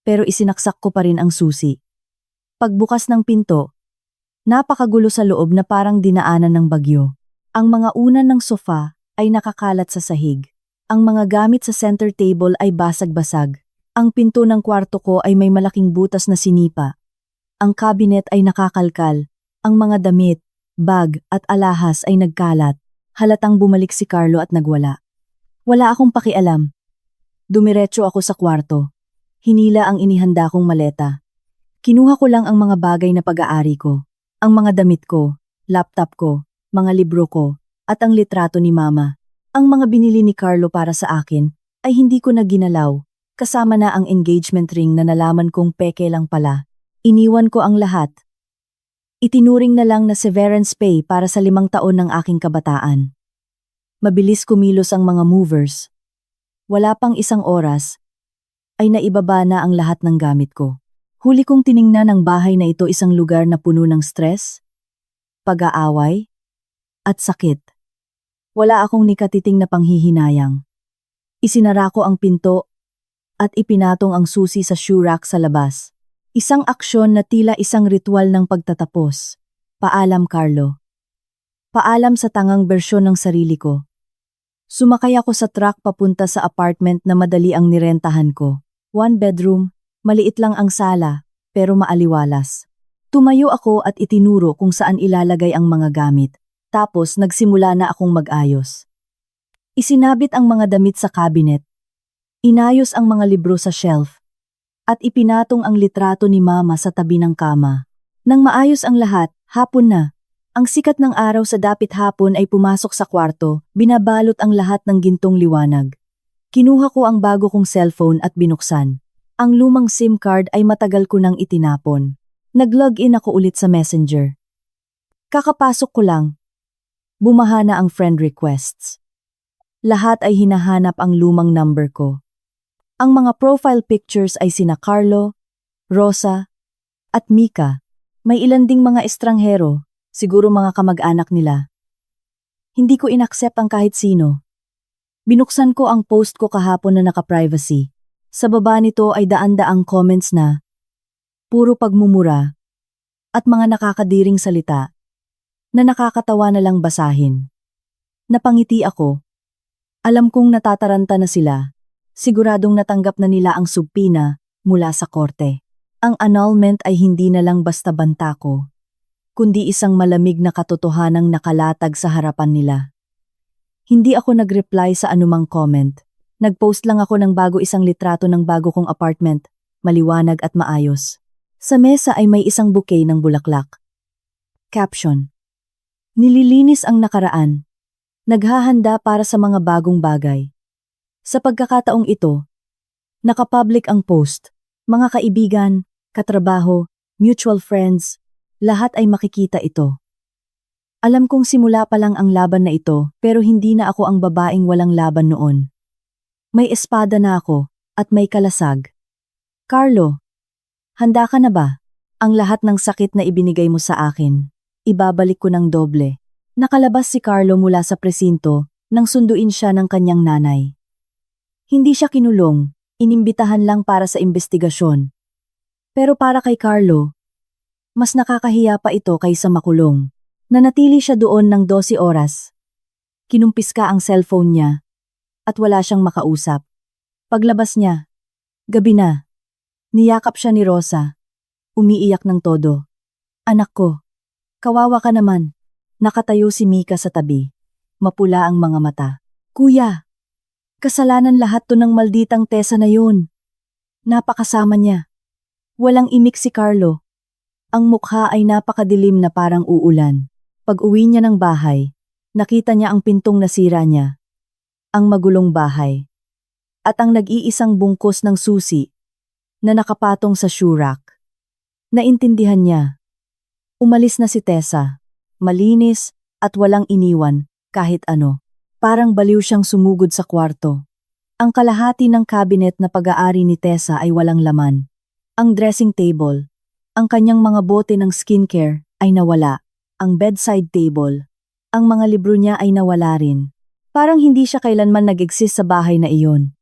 pero isinaksak ko pa rin ang susi. Pagbukas ng pinto, napakagulo sa loob na parang dinaanan ng bagyo. Ang mga unan ng sofa ay nakakalat sa sahig. Ang mga gamit sa center table ay basag-basag. Ang pinto ng kwarto ko ay may malaking butas na sinipa. Ang cabinet ay nakakalkal. Ang mga damit, bag at alahas ay nagkalat. Halatang bumalik si Carlo at nagwala. Wala akong pakialam. Dumiretso ako sa kwarto. Hinila ang inihanda kong maleta. Kinuha ko lang ang mga bagay na pag-aari ko. Ang mga damit ko, laptop ko, mga libro ko, at ang litrato ni Mama. Ang mga binili ni Carlo para sa akin ay hindi ko na ginalaw, kasama na ang engagement ring na nalaman kong peke lang pala. Iniwan ko ang lahat. Itinuring na lang na severance pay para sa 5 taon ng aking kabataan. Mabilis kumilos ang mga movers. Wala pang 1 oras, ay naibaba na ang lahat ng gamit ko. Huli kong tiningnan ang bahay na ito isang lugar na puno ng stress, pag-aaway, at sakit. Wala akong nikatiting na panghihinayang. Isinara ko ang pinto at ipinatong ang susi sa shoe rack sa labas. Isang aksyon na tila isang ritual ng pagtatapos. Paalam, Carlo. Paalam sa tangang bersyon ng sarili ko. Sumakay ako sa truck papunta sa apartment na madali ang nirentahan ko. 1 bedroom, maliit lang ang sala, pero maaliwalas. Tumayo ako at itinuro kung saan ilalagay ang mga gamit. Tapos nagsimula na akong mag-ayos. Isinabit ang mga damit sa cabinet. Inayos ang mga libro sa shelf. At ipinatong ang litrato ni Mama sa tabi ng kama. Nang maayos ang lahat, hapon na. Ang sikat ng araw sa dapit hapon ay pumasok sa kwarto, binabalot ang lahat ng gintong liwanag. Kinuha ko ang bago kong cellphone at binuksan. Ang lumang SIM card ay matagal ko nang itinapon. Nag-login ako ulit sa Messenger. Kakapasok ko lang. Bumaha na ang friend requests. Lahat ay hinahanap ang lumang number ko. Ang mga profile pictures ay sina Carlo, Rosa, at Mika. May ilan ding mga estranghero, siguro mga kamag-anak nila. Hindi ko inaccept ang kahit sino. Binuksan ko ang post ko kahapon na naka-privacy. Sa baba nito ay daan-daang comments na puro pagmumura at mga nakakadiring salita na nakakatawa na lang basahin. Napangiti ako. Alam kong natataranta na sila. Siguradong natanggap na nila ang subpina mula sa korte. Ang annulment ay hindi na lang basta banta ko, kundi isang malamig na katotohanang nakalatag sa harapan nila. Hindi ako nag-reply sa anumang comment. Nag-post lang ako ng isang litrato ng bago kong apartment, maliwanag at maayos. Sa mesa ay may isang bouquet ng bulaklak. Caption: Nililinis ang nakaraan. Naghahanda para sa mga bagong bagay. Sa pagkakataong ito, nakapublic ang post. Mga kaibigan, katrabaho, mutual friends, lahat ay makikita ito. Alam kong simula pa lang ang laban na ito, pero hindi na ako ang babaeng walang laban noon. May espada na ako, at may kalasag. Carlo, handa ka na ba? Ang lahat ng sakit na ibinigay mo sa akin, ibabalik ko ng doble. Nakalabas si Carlo mula sa presinto nang sunduin siya ng kanyang nanay. Hindi siya kinulong, inimbitahan lang para sa investigasyon. Pero para kay Carlo, mas nakakahiya pa ito kaysa makulong. Nanatili siya doon ng 12 oras. Kinumpiska ang cellphone niya at wala siyang makausap. Paglabas niya, gabi na. Niyakap siya ni Rosa. Umiiyak ng todo. Anak ko, kawawa ka naman. Nakatayo si Mika sa tabi. Mapula ang mga mata. Kuya, kasalanan lahat to ng malditang Tessa na yun. Napakasama niya. Walang imik si Carlo. Ang mukha ay napakadilim na parang uulan. Pag-uwi niya ng bahay, nakita niya ang pintong nasira niya. Ang magulong bahay. At ang nag-iisang bungkos ng susi na nakapatong sa shoe rack. Naintindihan niya. Umalis na si Tessa. Malinis at walang iniwan kahit ano. Parang baliw siyang sumugod sa kwarto. Ang kalahati ng cabinet na pag-aari ni Tessa ay walang laman. Ang dressing table, ang kanyang mga bote ng skincare ay nawala. Ang bedside table, ang mga libro niya ay nawala rin. Parang hindi siya kailanman nag-exist sa bahay na iyon.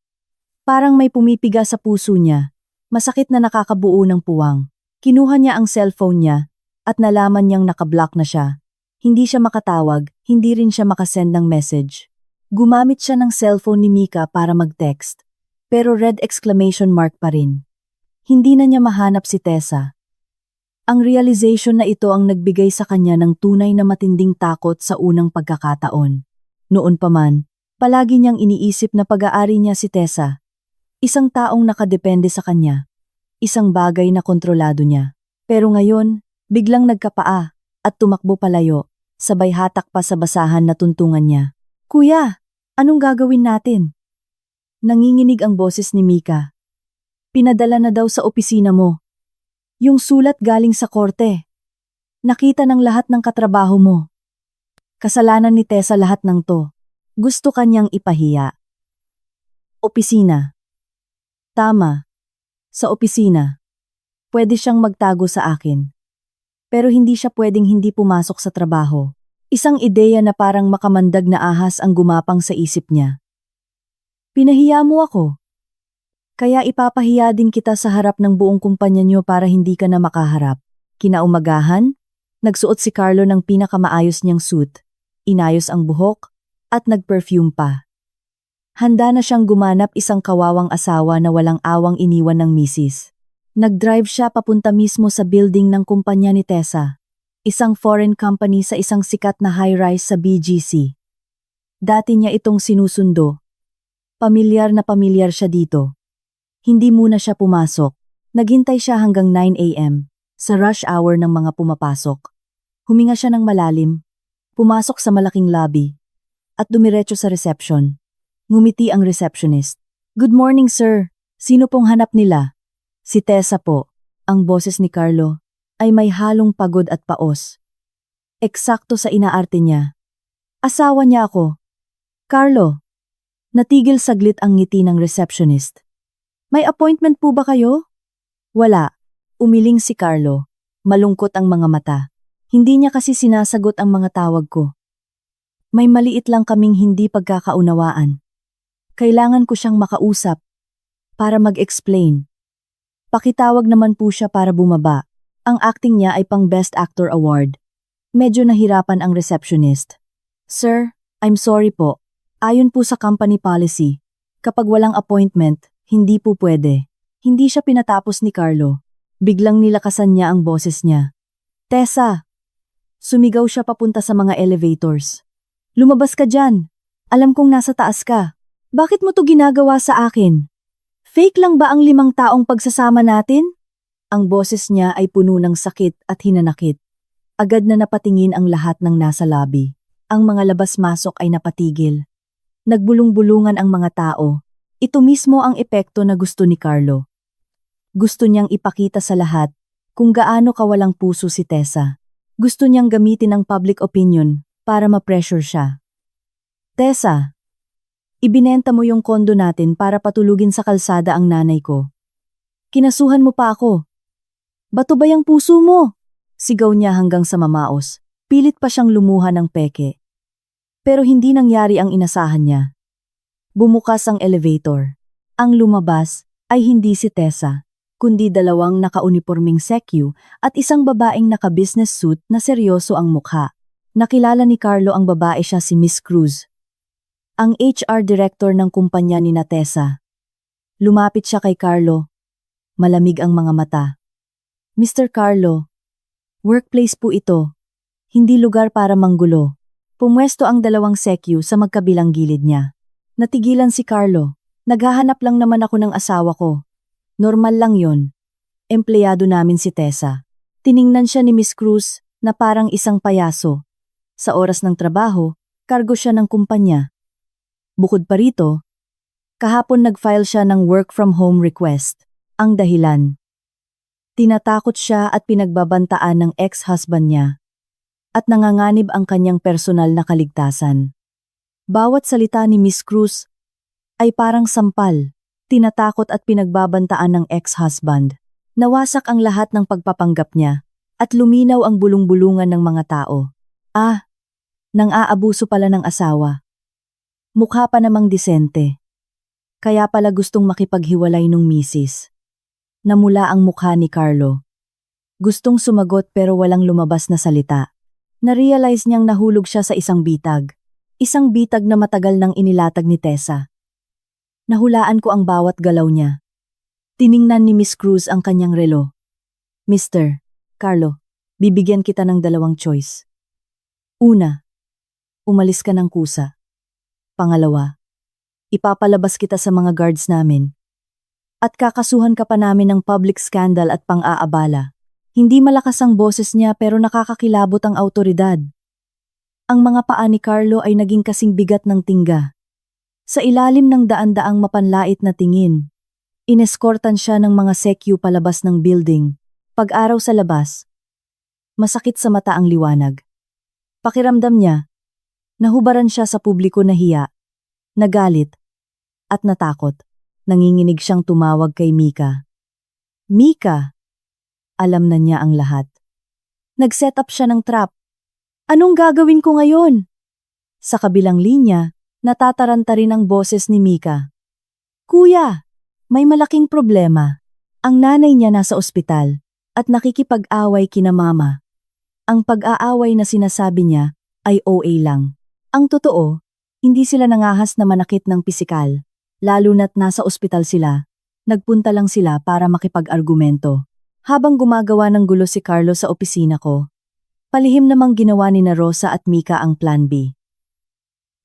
Parang may pumipiga sa puso niya, masakit na nakakabuo ng puwang. Kinuha niya ang cellphone niya at nalaman niyang nakablock na siya. Hindi siya makatawag, hindi rin siya makasend ng message. Gumamit siya ng cellphone ni Mika para mag-text, pero red exclamation mark pa rin. Hindi na niya mahanap si Tessa. Ang realization na ito ang nagbigay sa kanya ng tunay na matinding takot sa unang pagkakataon. Noon pa man, palagi niyang iniisip na pag-aari niya si Tessa. Isang taong nakadepende sa kanya. Isang bagay na kontrolado niya. Pero ngayon, biglang nagkapaa at tumakbo palayo, sabay hatak pa sa basahan na tuntungan niya. Kuya, anong gagawin natin? Nanginginig ang boses ni Mika. Pinadala na daw sa opisina mo. Yung sulat galing sa korte. Nakita ng lahat ng katrabaho mo. Kasalanan ni Tessa lahat ng to. Gusto kanyang ipahiya. Opisina. Tama. Sa opisina. Pwede siyang magtago sa akin. Pero hindi siya pwedeng hindi pumasok sa trabaho. Isang ideya na parang makamandag na ahas ang gumapang sa isip niya. Pinahiya mo ako. Kaya ipapahiya din kita sa harap ng buong kumpanya niyo para hindi ka na makaharap. Kinaumagahan, nagsuot si Carlo ng pinakamaayos niyang suit, inayos ang buhok, at nag-perfume pa. Handa na siyang gumanap isang kawawang asawa na walang awang iniwan ng misis. Nag-drive siya papunta mismo sa building ng kumpanya ni Tessa, isang foreign company sa isang sikat na high-rise sa BGC. Dati niya itong sinusundo. Pamilyar na pamilyar siya dito. Hindi muna siya pumasok. Naghintay siya hanggang 9 a.m. sa rush hour ng mga pumapasok. Huminga siya ng malalim, pumasok sa malaking lobby, at dumiretso sa reception. Ngumiti ang receptionist. Good morning, sir. Sino pong hanap nila? Si Tessa po. Ang boses ni Carlo ay may halong pagod at paos. Eksakto sa inaarte niya. Asawa niya ako. Carlo. Natigil saglit ang ngiti ng receptionist. May appointment po ba kayo? Wala. Umiling si Carlo. Malungkot ang mga mata. Hindi niya kasi sinasagot ang mga tawag ko. May maliit lang kaming hindi pagkakaunawaan. Kailangan ko siyang makausap para mag-explain. Pakitawag naman po siya para bumaba. Ang acting niya ay pang Best Actor Award. Medyo nahirapan ang receptionist. Sir, I'm sorry po. Ayon po sa company policy, kapag walang appointment, hindi po pwede. Hindi siya pinatapos ni Carlo. Biglang nilakasan niya ang boses niya. Tessa! Sumigaw siya papunta sa mga elevators. Lumabas ka dyan. Alam kong nasa taas ka. Bakit mo to ginagawa sa akin? Fake lang ba ang 5 taong pagsasama natin? Ang boses niya ay puno ng sakit at hinanakit. Agad na napatingin ang lahat ng nasa lobby. Ang mga labas-masok ay napatigil. Nagbulong-bulungan ang mga tao. Ito mismo ang epekto na gusto ni Carlo. Gusto niyang ipakita sa lahat kung gaano kawalang puso si Tessa. Gusto niyang gamitin ang public opinion para ma-pressure siya. Tessa, ibinenta mo yung kondo natin para patulugin sa kalsada ang nanay ko. Kinasuhan mo pa ako. Bato ba yung puso mo? Sigaw niya hanggang sa mamaos. Pilit pa siyang lumuha ng peke. Pero hindi nangyari ang inasahan niya. Bumukas ang elevator. Ang lumabas ay hindi si Tessa, kundi 2 nakauniporming sekyu at isang babaeng naka-business suit na seryoso ang mukha. Nakilala ni Carlo ang babae, siya si Miss Cruz, ang HR director ng kumpanya ni Tessa. Lumapit siya kay Carlo. Malamig ang mga mata. Mr. Carlo, workplace po ito. Hindi lugar para manggulo. Pumwesto ang 2 sekyu sa magkabilang gilid niya. Natigilan si Carlo. Naghahanap lang naman ako ng asawa ko. Normal lang yon. Empleyado namin si Tessa. Tiningnan siya ni Miss Cruz na parang isang payaso. Sa oras ng trabaho, kargo siya ng kumpanya. Bukod pa rito, kahapon nag-file siya ng work from home request. Ang dahilan, tinatakot siya at pinagbabantaan ng ex-husband niya. At nanganganib ang kanyang personal na kaligtasan. Bawat salita ni Miss Cruz ay parang sampal, tinatakot at pinagbabantaan ng ex-husband. Nawasak ang lahat ng pagpapanggap niya at luminaw ang bulong-bulungan ng mga tao. Nang aabuso pala ng asawa. Mukha pa namang disente. Kaya pala gustong makipaghiwalay nung misis. Namula ang mukha ni Carlo. Gustong sumagot pero walang lumabas na salita. Na-realize niyang nahulog siya sa isang bitag. Isang bitag na matagal nang inilatag ni Tessa. Nahulaan ko ang bawat galaw niya. Tiningnan ni Miss Cruz ang kanyang relo. Mr. Carlo, bibigyan kita ng 2 choice. Una, umalis ka ng kusa. Pangalawa, ipapalabas kita sa mga guards namin. At kakasuhan ka pa namin ng public scandal at pang-aabala. Hindi malakas ang boses niya pero nakakakilabot ang awtoridad. Ang mga paa ni Carlo ay naging kasing bigat ng tingga. Sa ilalim ng daan-daang mapanlait na tingin, ineskortan siya ng mga sekyu palabas ng building. Pag-araw sa labas, masakit sa mata ang liwanag. Pakiramdam niya, nahubaran siya sa publiko na hiya, nagalit, at natakot. Nanginginig siyang tumawag kay Mika. Mika! Alam na niya ang lahat. Nag-set up siya ng trap. Anong gagawin ko ngayon? Sa kabilang linya, natataranta rin ang boses ni Mika. Kuya, may malaking problema. Ang nanay niya nasa ospital at nakikipag-away kina mama. Ang pag-aaway na sinasabi niya ay OA lang. Ang totoo, hindi sila nangahas na manakit ng pisikal, lalo na't nasa ospital sila. Nagpunta lang sila para makipag-argumento. Habang gumagawa ng gulo si Carlo sa opisina ko, palihim namang ginawa ni Rosa at Mika ang plan B.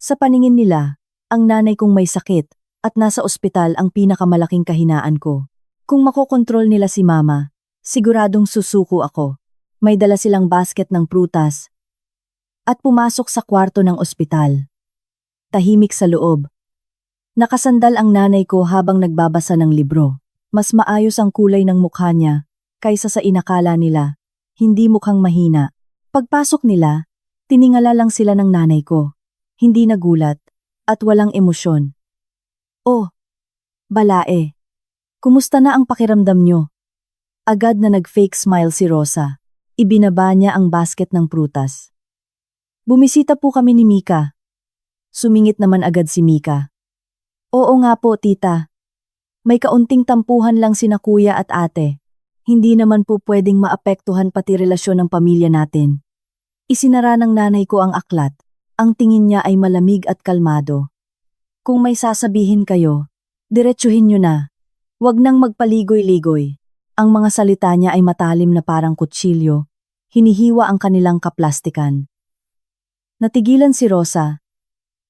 Sa paningin nila, ang nanay kong may sakit at nasa ospital ang pinakamalaking kahinaan ko. Kung makokontrol nila si mama, siguradong susuko ako. May dala silang basket ng prutas at pumasok sa kwarto ng ospital. Tahimik sa loob. Nakasandal ang nanay ko habang nagbabasa ng libro. Mas maayos ang kulay ng mukha niya kaysa sa inakala nila. Hindi mukhang mahina. Pagpasok nila, tiningala lang sila ng nanay ko. Hindi nagulat at walang emosyon. Oh, balae. Kumusta na ang pakiramdam nyo? Agad na nag-fake smile si Rosa. Ibinaba niya ang basket ng prutas. Bumisita po kami ni Mika. Sumingit naman agad si Mika. Oo nga po, tita. May kaunting tampuhan lang sina kuya at ate. Hindi naman po pwedeng maapektuhan pati relasyon ng pamilya natin. Isinara ng nanay ko ang aklat. Ang tingin niya ay malamig at kalmado. Kung may sasabihin kayo, diretsuhin nyo na. Huwag nang magpaligoy-ligoy. Ang mga salita niya ay matalim na parang kutsilyo. Hinihiwa ang kanilang kaplastikan. Natigilan si Rosa,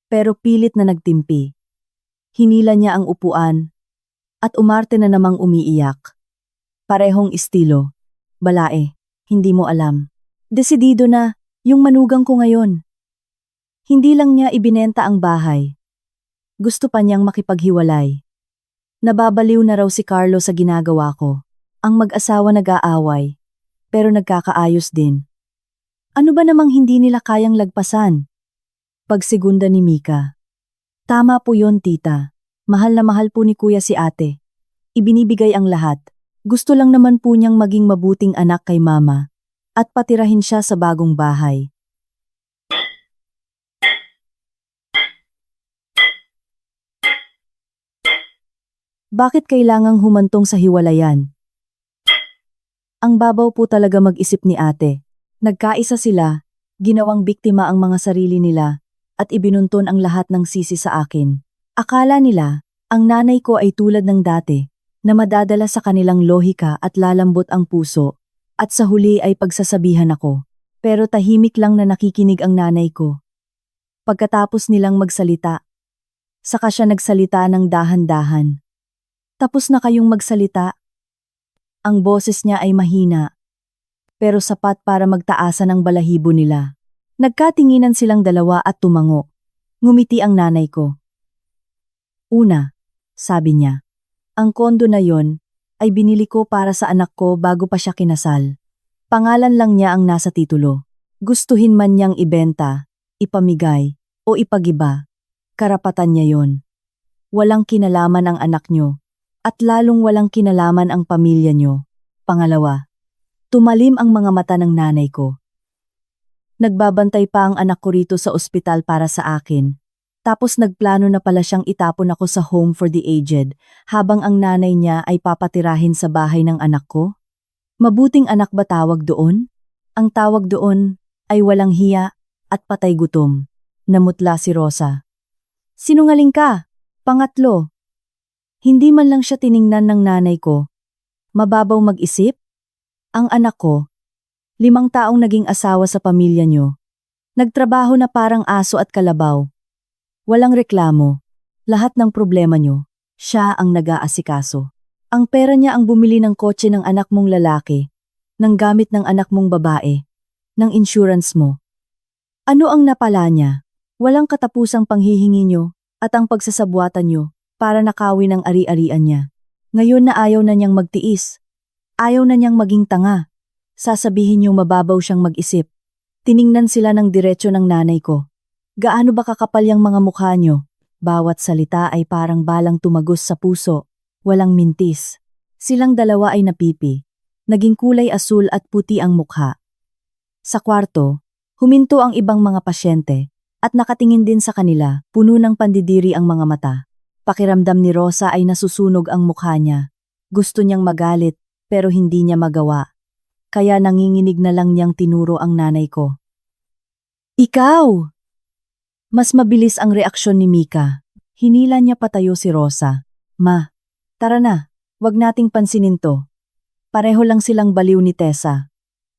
pero pilit na nagtimpi. Hinila niya ang upuan, at umarte na namang umiiyak. Parehong estilo. Balae, hindi mo alam. Desidido na, yung manugang ko ngayon. Hindi lang niya ibinenta ang bahay. Gusto pa niyang makipaghiwalay. Nababaliw na raw si Carlo sa ginagawa ko. Ang mag-asawa nag-aaway, pero nagkakaayos din. Ano ba namang hindi nila kayang lagpasan? Pagsigunda ni Mika. Tama po yon, tita. Mahal na mahal po ni kuya si ate. Ibinibigay ang lahat. Gusto lang naman po niyang maging mabuting anak kay mama. At patirahin siya sa bagong bahay. Bakit kailangang humantong sa hiwalayan? Ang babaw po talaga mag-isip ni ate. Nagkaisa sila, ginawang biktima ang mga sarili nila, at ibinunton ang lahat ng sisi sa akin. Akala nila, ang nanay ko ay tulad ng dati, na madadala sa kanilang lohika at lalambot ang puso, at sa huli ay pagsasabihan ako. Pero tahimik lang na nakikinig ang nanay ko. Pagkatapos nilang magsalita, saka siya nagsalita ng dahan-dahan. Tapos na kayong magsalita. Ang boses niya ay mahina, pero sapat para magtaasan ang balahibo nila. Nagkatinginan silang dalawa at tumango. Ngumiti ang nanay ko. Una, sabi niya, ang kondo na yon ay binili ko para sa anak ko bago pa siya kinasal. Pangalan lang niya ang nasa titulo. Gustuhin man niyang ibenta, ipamigay, o ipagiba, karapatan niya yon. Walang kinalaman ang anak niyo, at lalong walang kinalaman ang pamilya niyo. Pangalawa, tumalim ang mga mata ng nanay ko. Nagbabantay pa ang anak ko rito sa ospital para sa akin. Tapos nagplano na pala siyang itapon ako sa home for the aged, habang ang nanay niya ay papatirahin sa bahay ng anak ko? Mabuting anak ba tawag doon? Ang tawag doon ay walang hiya at patay gutom. Namutla si Rosa. Sinungaling ka! Pangatlo, hindi man lang siya tiningnan ng nanay ko. Mababaw mag-isip? Ang anak ko, 5 taong naging asawa sa pamilya niyo. Nagtrabaho na parang aso at kalabaw. Walang reklamo. Lahat ng problema niyo, siya ang nag-aasikaso. Ang pera niya ang bumili ng kotse ng anak mong lalaki, ng gamit ng anak mong babae, ng insurance mo. Ano ang napala niya? Walang katapusang panghihingi niyo at ang pagsasabwatan niyo para nakawin ang ari-arian niya. Ngayon na ayaw na niyang magtiis. Ayaw na niyang maging tanga. Sasabihin niyo mababaw siyang mag-isip. Tiningnan sila ng diretso ng nanay ko. Gaano ba kakapal yang mga mukha niyo? Bawat salita ay parang balang tumagos sa puso. Walang mintis. Silang dalawa ay napipi. Naging kulay asul at puti ang mukha. Sa kwarto, huminto ang ibang mga pasyente at nakatingin din sa kanila, puno ng pandidiri ang mga mata. Pakiramdam ni Rosa ay nasusunog ang mukha niya. Gusto niyang magalit pero hindi niya magawa. Kaya nanginginig na lang niyang tinuro ang nanay ko. Ikaw! Mas mabilis ang reaksyon ni Mika. Hinila niya patayo si Rosa. Ma, tara na, wag nating pansinin to. Pareho lang silang baliw ni Tessa.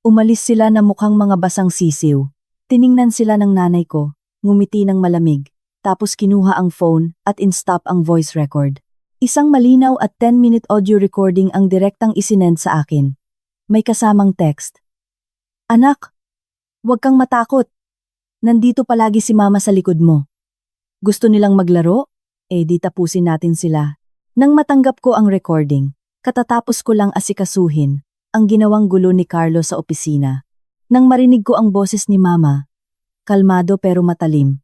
Umalis sila na mukhang mga basang sisiw. Tiningnan sila ng nanay ko, ngumiti ng malamig. Tapos kinuha ang phone at in-stop ang voice record. Isang malinaw at 10-minute audio recording ang direktang isinend sa akin. May kasamang text. Anak, huwag kang matakot. Nandito palagi si mama sa likod mo. Gusto nilang maglaro? Di tapusin natin sila. Nang matanggap ko ang recording, katatapos ko lang asikasuhin ang ginawang gulo ni Carlo sa opisina. Nang marinig ko ang boses ni mama, kalmado pero matalim.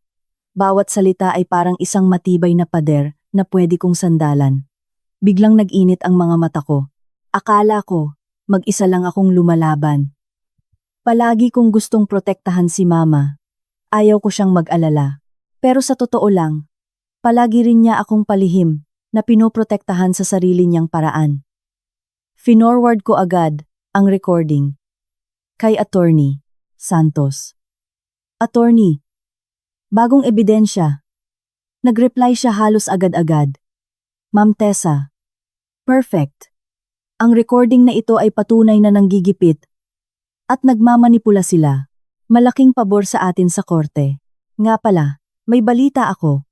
Bawat salita ay parang isang matibay na pader na pwede kong sandalan. Biglang nag-init ang mga mata ko. Akala ko, mag-isa lang akong lumalaban. Palagi kong gustong protektahan si mama. Ayaw ko siyang mag-alala. Pero sa totoo lang, palagi rin niya akong palihim na pinoprotektahan sa sarili niyang paraan. Finorward ko agad ang recording. Kay Attorney Santos. Attorney, bagong ebidensya. Nag-reply siya halos agad-agad. Ma'am Tessa. Perfect. Ang recording na ito ay patunay na nanggigipit at nagmamanipula sila. Malaking pabor sa atin sa korte. Nga pala, may balita ako.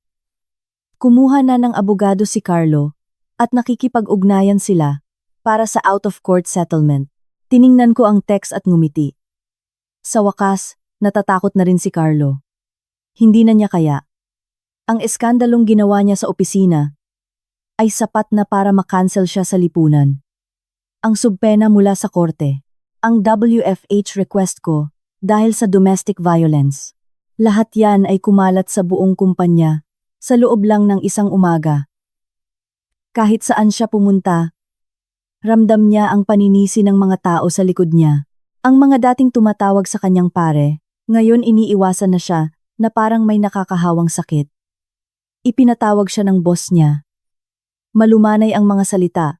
Kumuha na ng abogado si Carlo at nakikipag-ugnayan sila para sa out-of-court settlement. Tiningnan ko ang text at ngumiti. Sa wakas, natatakot na rin si Carlo. Hindi na niya kaya. Ang eskandalong ginawa niya sa opisina ay sapat na para makancel siya sa lipunan. Ang subpena mula sa korte, ang WFH request ko dahil sa domestic violence. Lahat yan ay kumalat sa buong kumpanya sa loob lang ng isang umaga. Kahit saan siya pumunta, ramdam niya ang paninisi ng mga tao sa likod niya. Ang mga dating tumatawag sa kanyang pare, ngayon iniiwasan na siya na parang may nakakahawang sakit. Ipinatawag siya ng boss niya. Malumanay ang mga salita,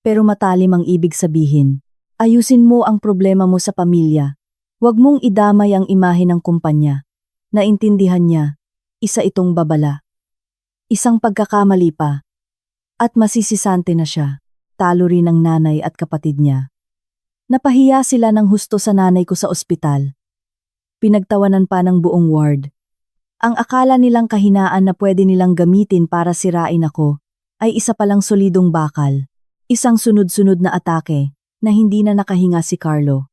pero matalim ang ibig sabihin. Ayusin mo ang problema mo sa pamilya. Huwag mong idamay ang imahe ng kumpanya. Naintindihan niya, isa itong babala. Isang pagkakamali pa. At masisisante na siya. Talo rin ang nanay at kapatid niya. Napahiya sila ng husto sa nanay ko sa ospital. Pinagtawanan pa ng buong ward. Ang akala nilang kahinaan na pwede nilang gamitin para sirain ako, ay isa palang solidong bakal. Isang sunod-sunod na atake na hindi na nakahinga si Carlo.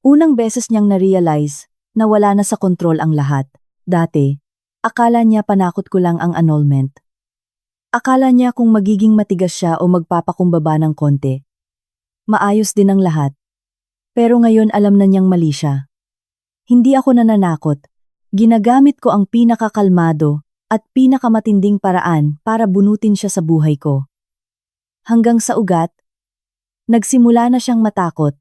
Unang beses niyang na-realize na wala na sa kontrol ang lahat. Dati, akala niya panakot ko lang ang annulment. Akala niya kung magiging matigas siya o magpapakumbaba ng konti. Maayos din ang lahat. Pero ngayon alam na niyang mali siya. Hindi ako nananakot. Ginagamit ko ang pinakakalmado at pinakamatinding paraan para bunutin siya sa buhay ko. Hanggang sa ugat, nagsimula na siyang matakot.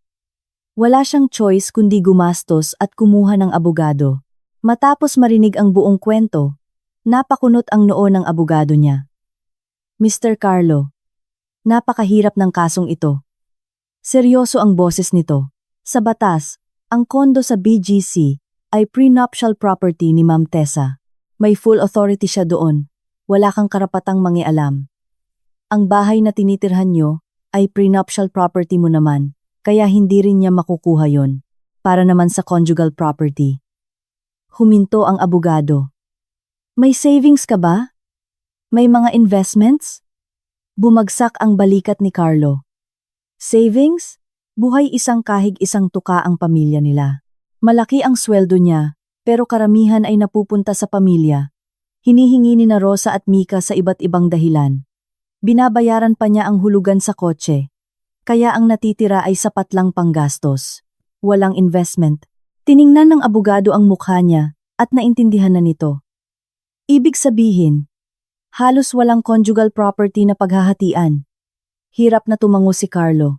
Wala siyang choice kundi gumastos at kumuha ng abogado. Matapos marinig ang buong kwento, napakunot ang noo ng abogado niya. Mr. Carlo, napakahirap ng kasong ito. Seryoso ang boses nito. Sa batas, ang kondo sa BGC ay prenuptial property ni Ma'am Tessa. May full authority siya doon. Wala kang karapatang mangialam. Ang bahay na tinitirhan nyo ay prenuptial property mo naman, kaya hindi rin niya makukuha yon. Para naman sa conjugal property. Huminto ang abogado. May savings ka ba? May mga investments? Bumagsak ang balikat ni Carlo. Savings? Buhay isang kahig isang tuka ang pamilya nila. Malaki ang sweldo niya, pero karamihan ay napupunta sa pamilya. Hinihingi ni na Rosa at Mika sa iba't ibang dahilan. Binabayaran pa niya ang hulugan sa kotse. Kaya ang natitira ay sapat lang panggastos. Walang investment. Tiningnan ng abogado ang mukha niya at naintindihan na nito. Ibig sabihin, halos walang conjugal property na paghahatian. Hirap na tumango si Carlo.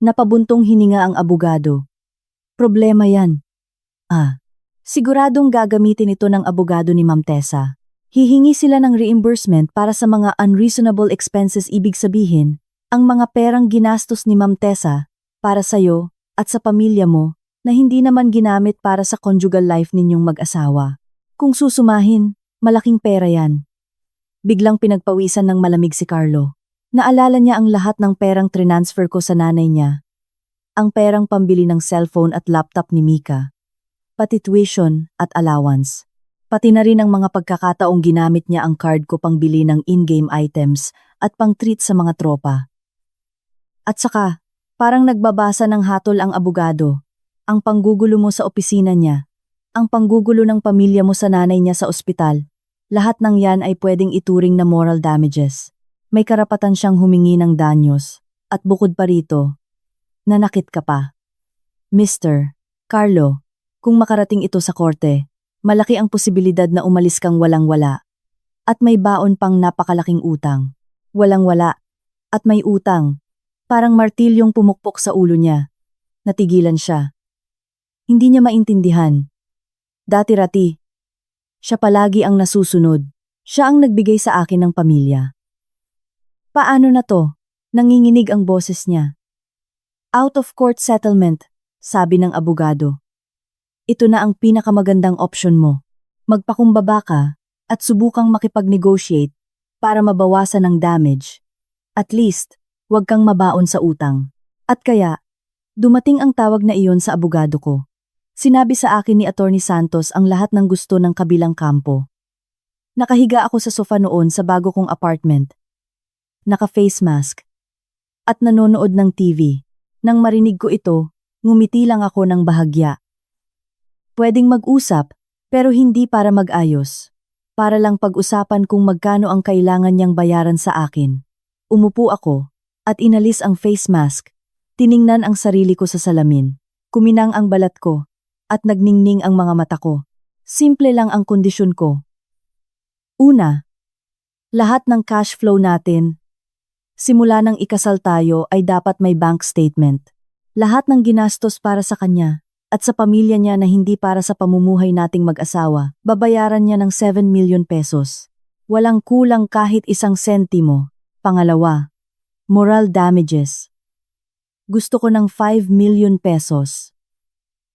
Napabuntong hininga ang abogado. Problema yan. Siguradong gagamitin ito ng abogado ni Ma'am Tessa. Hihingi sila ng reimbursement para sa mga unreasonable expenses, ibig sabihin, ang mga perang ginastos ni Ma'am Tessa para sa'yo at sa pamilya mo na hindi naman ginamit para sa conjugal life ninyong mag-asawa. Kung susumahin, malaking pera yan. Biglang pinagpawisan ng malamig si Carlo. Naalala niya ang lahat ng perang transfer ko sa nanay niya. Ang perang pambili ng cellphone at laptop ni Mika. Pati tuition at allowance. Pati na rin ang mga pagkakataong ginamit niya ang card ko pang bili ng in-game items at pang treat sa mga tropa. At saka, parang nagbabasa ng hatol ang abogado. Ang panggugulo mo sa opisina niya. Ang panggugulo ng pamilya mo sa nanay niya sa ospital. Lahat ng yan ay pwedeng ituring na moral damages. May karapatan siyang humingi ng danyos. At bukod pa rito, nanakit ka pa. Mr. Carlo, kung makarating ito sa korte, malaki ang posibilidad na umalis kang walang-wala. At may baon pang napakalaking utang. Walang-wala. At may utang. Parang martilyong pumukpok sa ulo niya. Natigilan siya. Hindi niya maintindihan. Dati-rati. Siya palagi ang nasusunod. Siya ang nagbigay sa akin ng pamilya. Paano na to? Nanginginig ang boses niya. Out of court settlement, sabi ng abogado. Ito na ang pinakamagandang option mo. Magpakumbaba ka at subukang makipag-negotiate para mabawasan ang damage. At least, huwag kang mabaon sa utang. At kaya, dumating ang tawag na iyon sa abogado ko. Sinabi sa akin ni Attorney Santos ang lahat ng gusto ng kabilang kampo. Nakahiga ako sa sofa noon sa bago kong apartment. Naka-face mask. At nanonood ng TV. Nang marinig ko ito, ngumiti lang ako ng bahagya. Pwedeng mag-usap, pero hindi para mag-ayos. Para lang pag-usapan kung magkano ang kailangan niyang bayaran sa akin. Umupo ako, at inalis ang face mask. Tiningnan ang sarili ko sa salamin. Kuminang ang balat ko, at nagningning ang mga mata ko. Simple lang ang kondisyon ko. Una, lahat ng cash flow natin, simula ng ikasal tayo ay dapat may bank statement. Lahat ng ginastos para sa kanya, at sa pamilya niya na hindi para sa pamumuhay nating mag-asawa, babayaran niya ng 7 million pesos. Walang kulang kahit isang sentimo. Pangalawa, moral damages. Gusto ko ng 5 million pesos.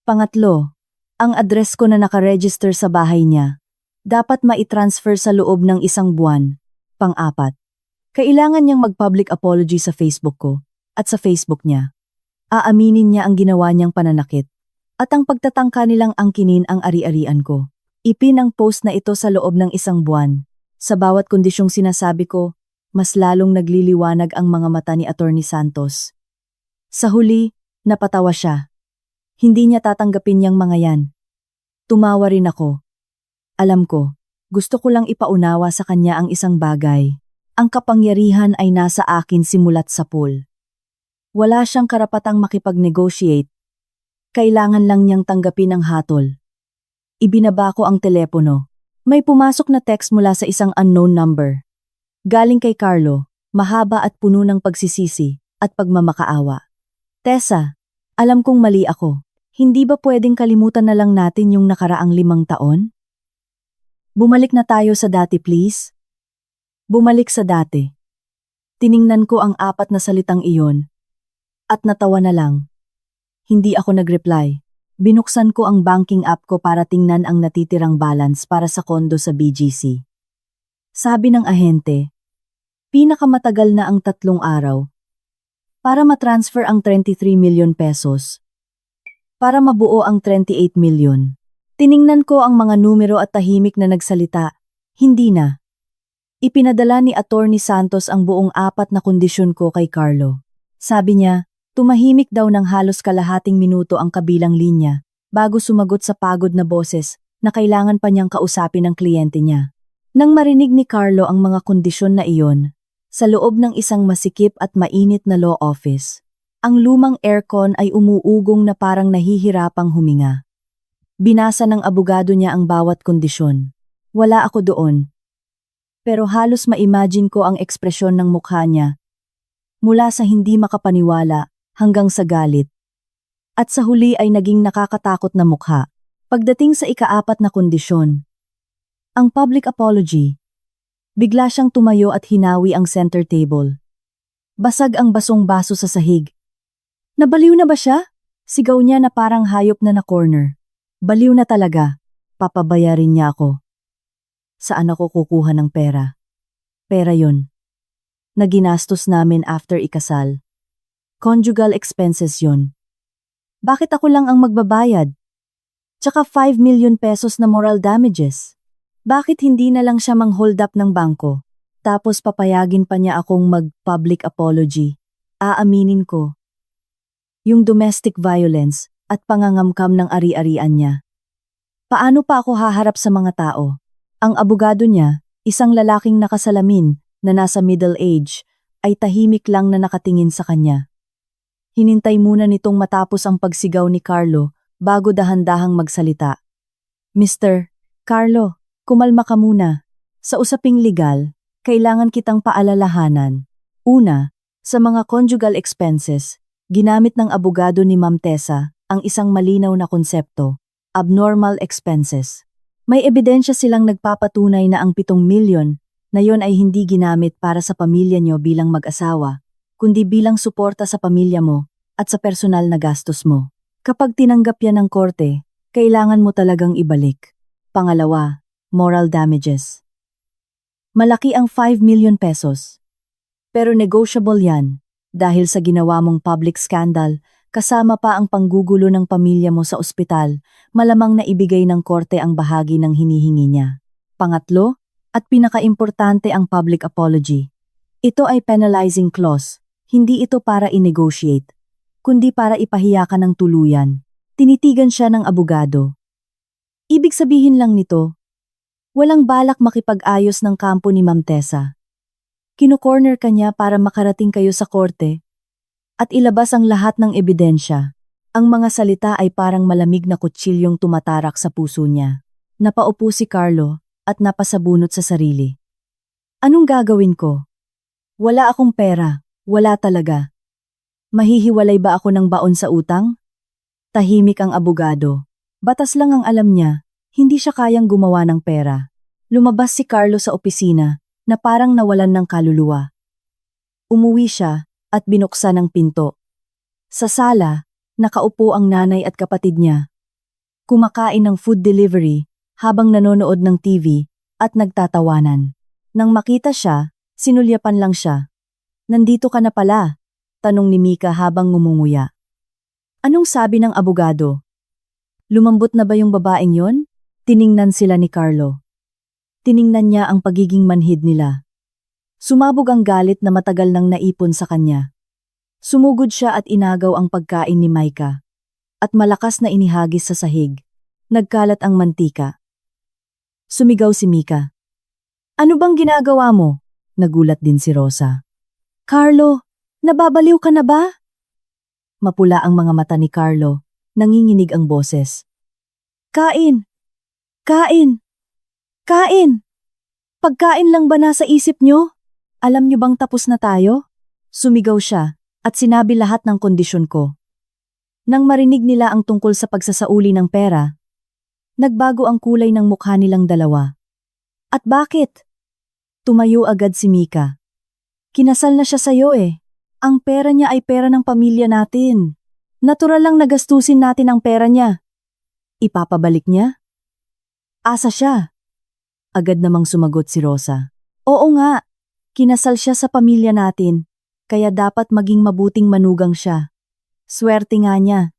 Pangatlo, ang address ko na nakaregister sa bahay niya, dapat maitransfer sa loob ng 1 buwan. Pang-apat, kailangan niyang mag-public apology sa Facebook ko at sa Facebook niya. Aaminin niya ang ginawa niyang pananakit at ang pagtatangka nilang angkinin ang ari-arian ko. Ipin ang post na ito sa loob ng 1 buwan. Sa bawat kondisyong sinasabi ko, mas lalong nagliliwanag ang mga mata ni Attorney Santos. Sa huli, napatawa siya. Hindi niya tatanggapin yang mga yan. Tumawa rin ako. Alam ko, gusto ko lang ipaunawa sa kanya ang isang bagay. Ang kapangyarihan ay nasa akin simula't sa pool. Wala siyang karapatang makipag-negotiate. Kailangan lang niyang tanggapin ang hatol. Ibinaba ko ang telepono. May pumasok na text mula sa isang unknown number. Galing kay Carlo, mahaba at puno ng pagsisisi at pagmamakaawa. Tessa, alam kong mali ako. Hindi ba pwedeng kalimutan na lang natin yung nakaraang 5 taon? Bumalik na tayo sa dati please. Bumalik sa dati. Tiningnan ko ang 4 na salitang iyon. At natawa na lang. Hindi ako nag-reply. Binuksan ko ang banking app ko para tingnan ang natitirang balance para sa kondo sa BGC. Sabi ng ahente, pinakamatagal na ang 3 araw. Para matransfer ang 23 million pesos. Para mabuo ang 28 million. Tiningnan ko ang mga numero at tahimik na nagsalita. Hindi na. Ipinadala ni Attorney Santos ang buong 4 na kondisyon ko kay Carlo. Sabi niya, tumahimik daw ng halos kalahating minuto ang kabilang linya bago sumagot sa pagod na boses na kailangan pa niyang kausapin ang kliyente niya. Nang marinig ni Carlo ang mga kondisyon na iyon, sa loob ng isang masikip at mainit na law office, ang lumang aircon ay umuugong na parang nahihirapang huminga. Binasa ng abogado niya ang bawat kondisyon. Wala ako doon. Pero halos ma-imagine ko ang ekspresyon ng mukha niya. Mula sa hindi makapaniwala hanggang sa galit. At sa huli ay naging nakakatakot na mukha. Pagdating sa ika-4 na kondisyon, ang public apology. Bigla siyang tumayo at hinawi ang center table. Basag ang basong-baso sa sahig. Nabaliw na ba siya? Sigaw niya na parang hayop na na-corner. Baliw na talaga. Papabayarin niya ako. Saan ako kukuha ng pera? Pera yun. Na ginastos namin after ikasal. Conjugal expenses yun. Bakit ako lang ang magbabayad? Tsaka 5 million pesos na moral damages. Bakit hindi na lang siya mang-hold up ng bangko? Tapos papayagin pa niya akong mag-public apology. Aaminin ko. Yung domestic violence at pangangamkam ng ari-arian niya. Paano pa ako haharap sa mga tao? Ang abogado niya, isang lalaking nakasalamin na nasa middle age, ay tahimik lang na nakatingin sa kanya. Hinintay muna nitong matapos ang pagsigaw ni Carlo bago dahan-dahang magsalita. Mr. Carlo, kumalma ka muna. Sa usaping legal, kailangan kitang paalalahanan. Una, sa mga conjugal expenses, ginamit ng abogado ni Ma'am Tessa ang isang malinaw na konsepto, abnormal expenses. May ebidensya silang nagpapatunay na ang 7 milyon na yon ay hindi ginamit para sa pamilya niyo bilang mag-asawa, kundi bilang suporta sa pamilya mo at sa personal na gastos mo. Kapag tinanggap yan ng korte, kailangan mo talagang ibalik. Pangalawa, moral damages. Malaki ang 5 million pesos. Pero negotiable yan. Dahil sa ginawa mong public scandal, kasama pa ang panggugulo ng pamilya mo sa ospital, malamang na ibigay ng korte ang bahagi ng hinihingi niya. Pangatlo, at pinakaimportante ang public apology. Ito ay penalizing clause, hindi ito para i-negotiate, kundi para ipahiya ka ng tuluyan. Tinitigan siya ng abogado. Ibig sabihin lang nito, walang balak makipag-ayos ng kampo ni Ma'am Tessa. Kino-corner ka niya para makarating kayo sa korte at ilabas ang lahat ng ebidensya. Ang mga salita ay parang malamig na kutsilyong tumatarak sa puso niya. Napaupo si Carlo at napasabunot sa sarili. Anong gagawin ko? Wala akong pera, wala talaga. Mahihiwalay ba ako ng baon sa utang? Tahimik ang abogado. Batas lang ang alam niya, hindi siya kayang gumawa ng pera. Lumabas si Carlo sa opisina na parang nawalan ng kaluluwa. Umuwi siya at binuksan ang pinto. Sa sala, nakaupo ang nanay at kapatid niya. Kumakain ng food delivery habang nanonood ng TV at nagtatawanan. Nang makita siya, sinulyapan lang siya. Nandito ka na pala, tanong ni Mika habang ngumunguya. Anong sabi ng abogado? Lumambot na ba yung babaeng yon? Tiningnan sila ni Carlo. Tiningnan niya ang pagiging manhid nila. Sumabog ang galit na matagal nang naipon sa kanya. Sumugod siya at inagaw ang pagkain ni Micah. At malakas na inihagis sa sahig. Nagkalat ang mantika. Sumigaw si Mika. Ano bang ginagawa mo? Nagulat din si Rosa. Carlo, nababaliw ka na ba? Mapula ang mga mata ni Carlo. Nanginginig ang boses. Kain! Kain! Kain! Pagkain lang ba nasa isip nyo? Alam nyo bang tapos na tayo? Sumigaw siya at sinabi lahat ng kondisyon ko. Nang marinig nila ang tungkol sa pagsasauli ng pera, nagbago ang kulay ng mukha nilang dalawa. At bakit? Tumayo agad si Mika. Kinasal na siya sa'yo eh. Ang pera niya ay pera ng pamilya natin. Natural lang nagastusin natin ang pera niya. Ipapabalik niya? Asa siya? Agad namang sumagot si Rosa. Oo nga, kinasal siya sa pamilya natin, kaya dapat maging mabuting manugang siya. Swerte nga niya,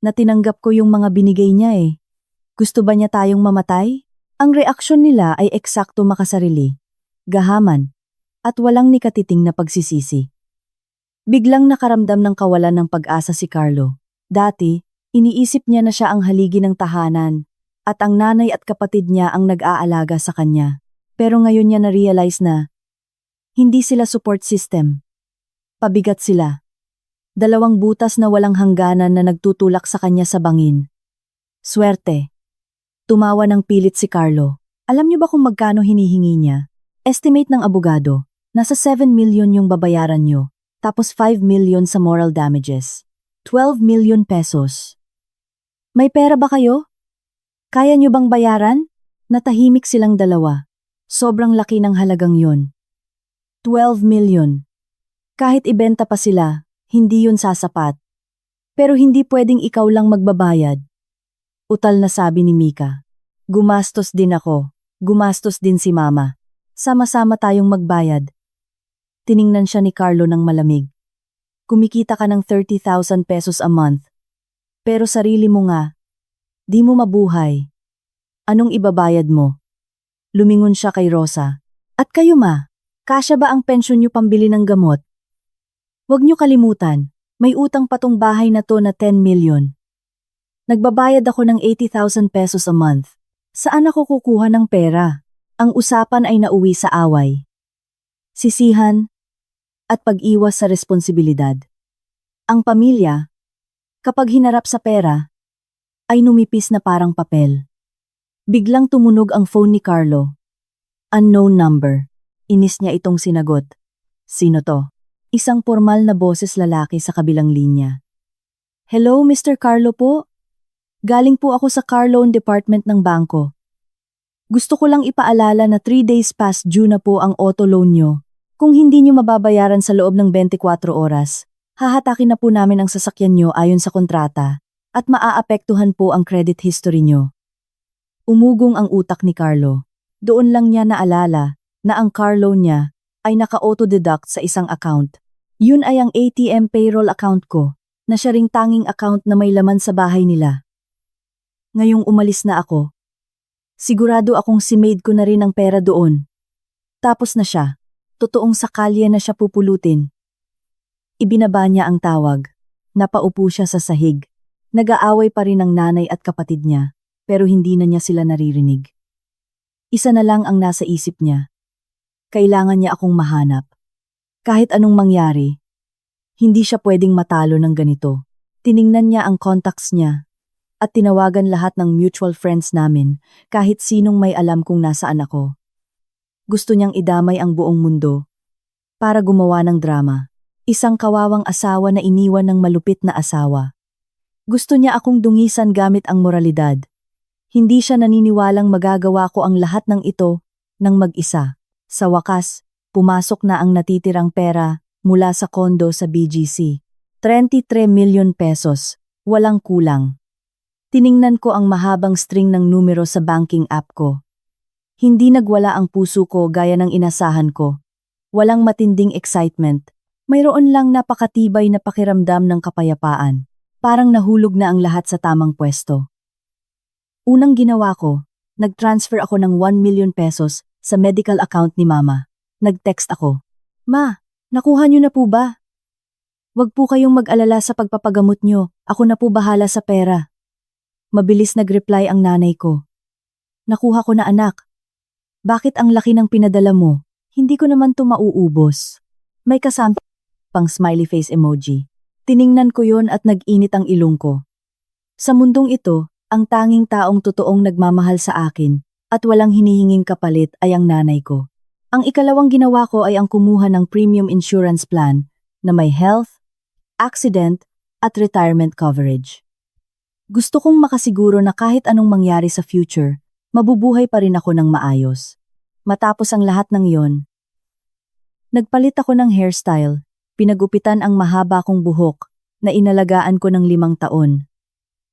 na tinanggap ko yung mga binigay niya eh. Gusto ba niya tayong mamatay? Ang reaksyon nila ay eksakto makasarili, gahaman, at walang nikatiting na pagsisisi. Biglang nakaramdam ng kawalan ng pag-asa si Carlo. Dati, iniisip niya na siya ang haligi ng tahanan, at ang nanay at kapatid niya ang nag-aalaga sa kanya. Pero ngayon niya na-realize na hindi sila support system. Pabigat sila. Dalawang butas na walang hangganan na nagtutulak sa kanya sa bangin. Swerte. Tumawa ng pilit si Carlo. Alam niyo ba kung magkano hinihingi niya? Estimate ng abogado, nasa 7 million yung babayaran niyo, tapos 5 million sa moral damages. 12 million pesos. May pera ba kayo? Kaya niyo bang bayaran? Natahimik silang dalawa. Sobrang laki ng halagang yon. 12 million. Kahit ibenta pa sila, hindi yun sasapat. Pero hindi pwedeng ikaw lang magbabayad. Utal na sabi ni Mika. Gumastos din ako. Gumastos din si Mama. Sama-sama tayong magbayad. Tiningnan siya ni Carlo ng malamig. Kumikita ka ng 30,000 pesos a month. Pero sarili mo nga. Di mo mabuhay. Anong ibabayad mo? Lumingon siya kay Rosa. At kayo ma, kasya ba ang pensyon niyo pambili ng gamot? Huwag niyo kalimutan, may utang pa tong bahay na to na 10 million. Nagbabayad ako ng 80,000 pesos a month. Saan ako kukuha ng pera? Ang usapan ay nauwi sa away. Sisihan at pag-iwas sa responsibilidad. Ang pamilya, kapag hinarap sa pera, ay numipis na parang papel. Biglang tumunog ang phone ni Carlo. Unknown number. Inis niya itong sinagot. Sino to? Isang formal na boses lalaki sa kabilang linya. Hello, Mr. Carlo po? Galing po ako sa car loan department ng bangko. Gusto ko lang ipaalala na 3 days past due na po ang auto loan nyo. Kung hindi nyo mababayaran sa loob ng 24 oras, hahatakin na po namin ang sasakyan nyo ayon sa kontrata at maaapektuhan po ang credit history nyo. Umugong ang utak ni Carlo. Doon lang niya naalala na ang car loan niya ay naka-auto-deduct sa isang account. Yun ay ang ATM payroll account ko, na siya ring tanging account na may laman sa bahay nila. Ngayong umalis na ako, sigurado akong si maid ko na rin ang pera doon. Tapos na siya, totoong sa kalye na siya pupulutin. Ibinaba niya ang tawag. Napaupo siya sa sahig. Nag-aaway pa rin ang nanay at kapatid niya, pero hindi na niya sila naririnig. Isa na lang ang nasa isip niya. Kailangan niya akong mahanap. Kahit anong mangyari, hindi siya pwedeng matalo ng ganito. Tiningnan niya ang contacts niya at tinawagan lahat ng mutual friends namin, kahit sinong may alam kung nasaan ako. Gusto niyang idamay ang buong mundo para gumawa ng drama. Isang kawawang asawa na iniwan ng malupit na asawa. Gusto niya akong dungisan gamit ang moralidad. Hindi siya naniniwalang magagawa ko ang lahat ng ito ng mag-isa. Sa wakas, pumasok na ang natitirang pera mula sa kondo sa BGC. 33 million pesos, walang kulang. Tiningnan ko ang mahabang string ng numero sa banking app ko. Hindi nagwala ang puso ko gaya ng inasahan ko. Walang matinding excitement. Mayroon lang napakatibay na pakiramdam ng kapayapaan. Parang nahulog na ang lahat sa tamang pwesto. Unang ginawa ko, nag-transfer ako ng 1 million pesos sa medical account ni Mama. Nag-text ako. Ma, nakuha niyo na po ba? Wag po kayong mag-alala sa pagpapagamot niyo. Ako na po bahala sa pera. Mabilis nag-reply ang nanay ko. Nakuha ko na anak. Bakit ang laki ng pinadala mo? Hindi ko naman to mauubos. May kasama pang smiley face emoji. Tiningnan ko yon at nag-init ang ilong ko. Sa mundong ito, ang tanging taong totoong nagmamahal sa akin at walang hinihinging kapalit ay ang nanay ko. Ang ikalawang ginawa ko ay ang kumuha ng premium insurance plan na may health, accident at retirement coverage. Gusto kong makasiguro na kahit anong mangyari sa future, mabubuhay pa rin ako ng maayos. Matapos ang lahat ng yon, nagpalit ako ng hairstyle, pinagupitan ang mahaba kong buhok na inalagaan ko ng 5 taon.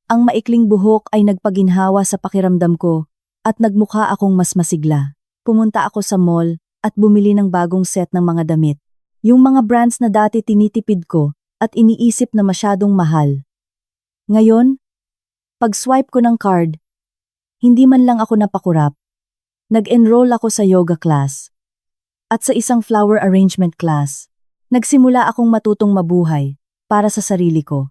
Ang maikling buhok ay nagpaginhawa sa pakiramdam ko at nagmukha akong mas masigla. Pumunta ako sa mall at bumili ng bagong set ng mga damit. Yung mga brands na dati tinitipid ko at iniisip na masyadong mahal. Ngayon, pag-swipe ko ng card, hindi man lang ako napakurap. Nag-enroll ako sa yoga class. At sa isang flower arrangement class, nagsimula akong matutong mabuhay para sa sarili ko.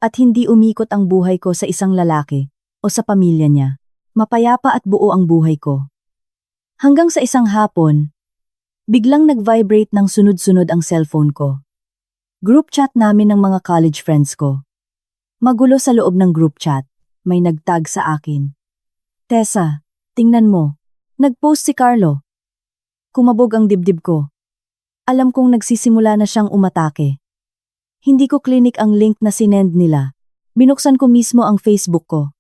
At hindi umikot ang buhay ko sa isang lalaki o sa pamilya niya. Mapayapa at buo ang buhay ko. Hanggang sa isang hapon, biglang nag-vibrate ng sunod-sunod ang cellphone ko. Group chat namin ng mga college friends ko. Magulo sa loob ng group chat, may nagtag sa akin. Tessa, tingnan mo. Nag-post si Carlo. Kumabog ang dibdib ko. Alam kong nagsisimula na siyang umatake. Hindi ko klinik ang link na sinend nila. Binuksan ko mismo ang Facebook ko.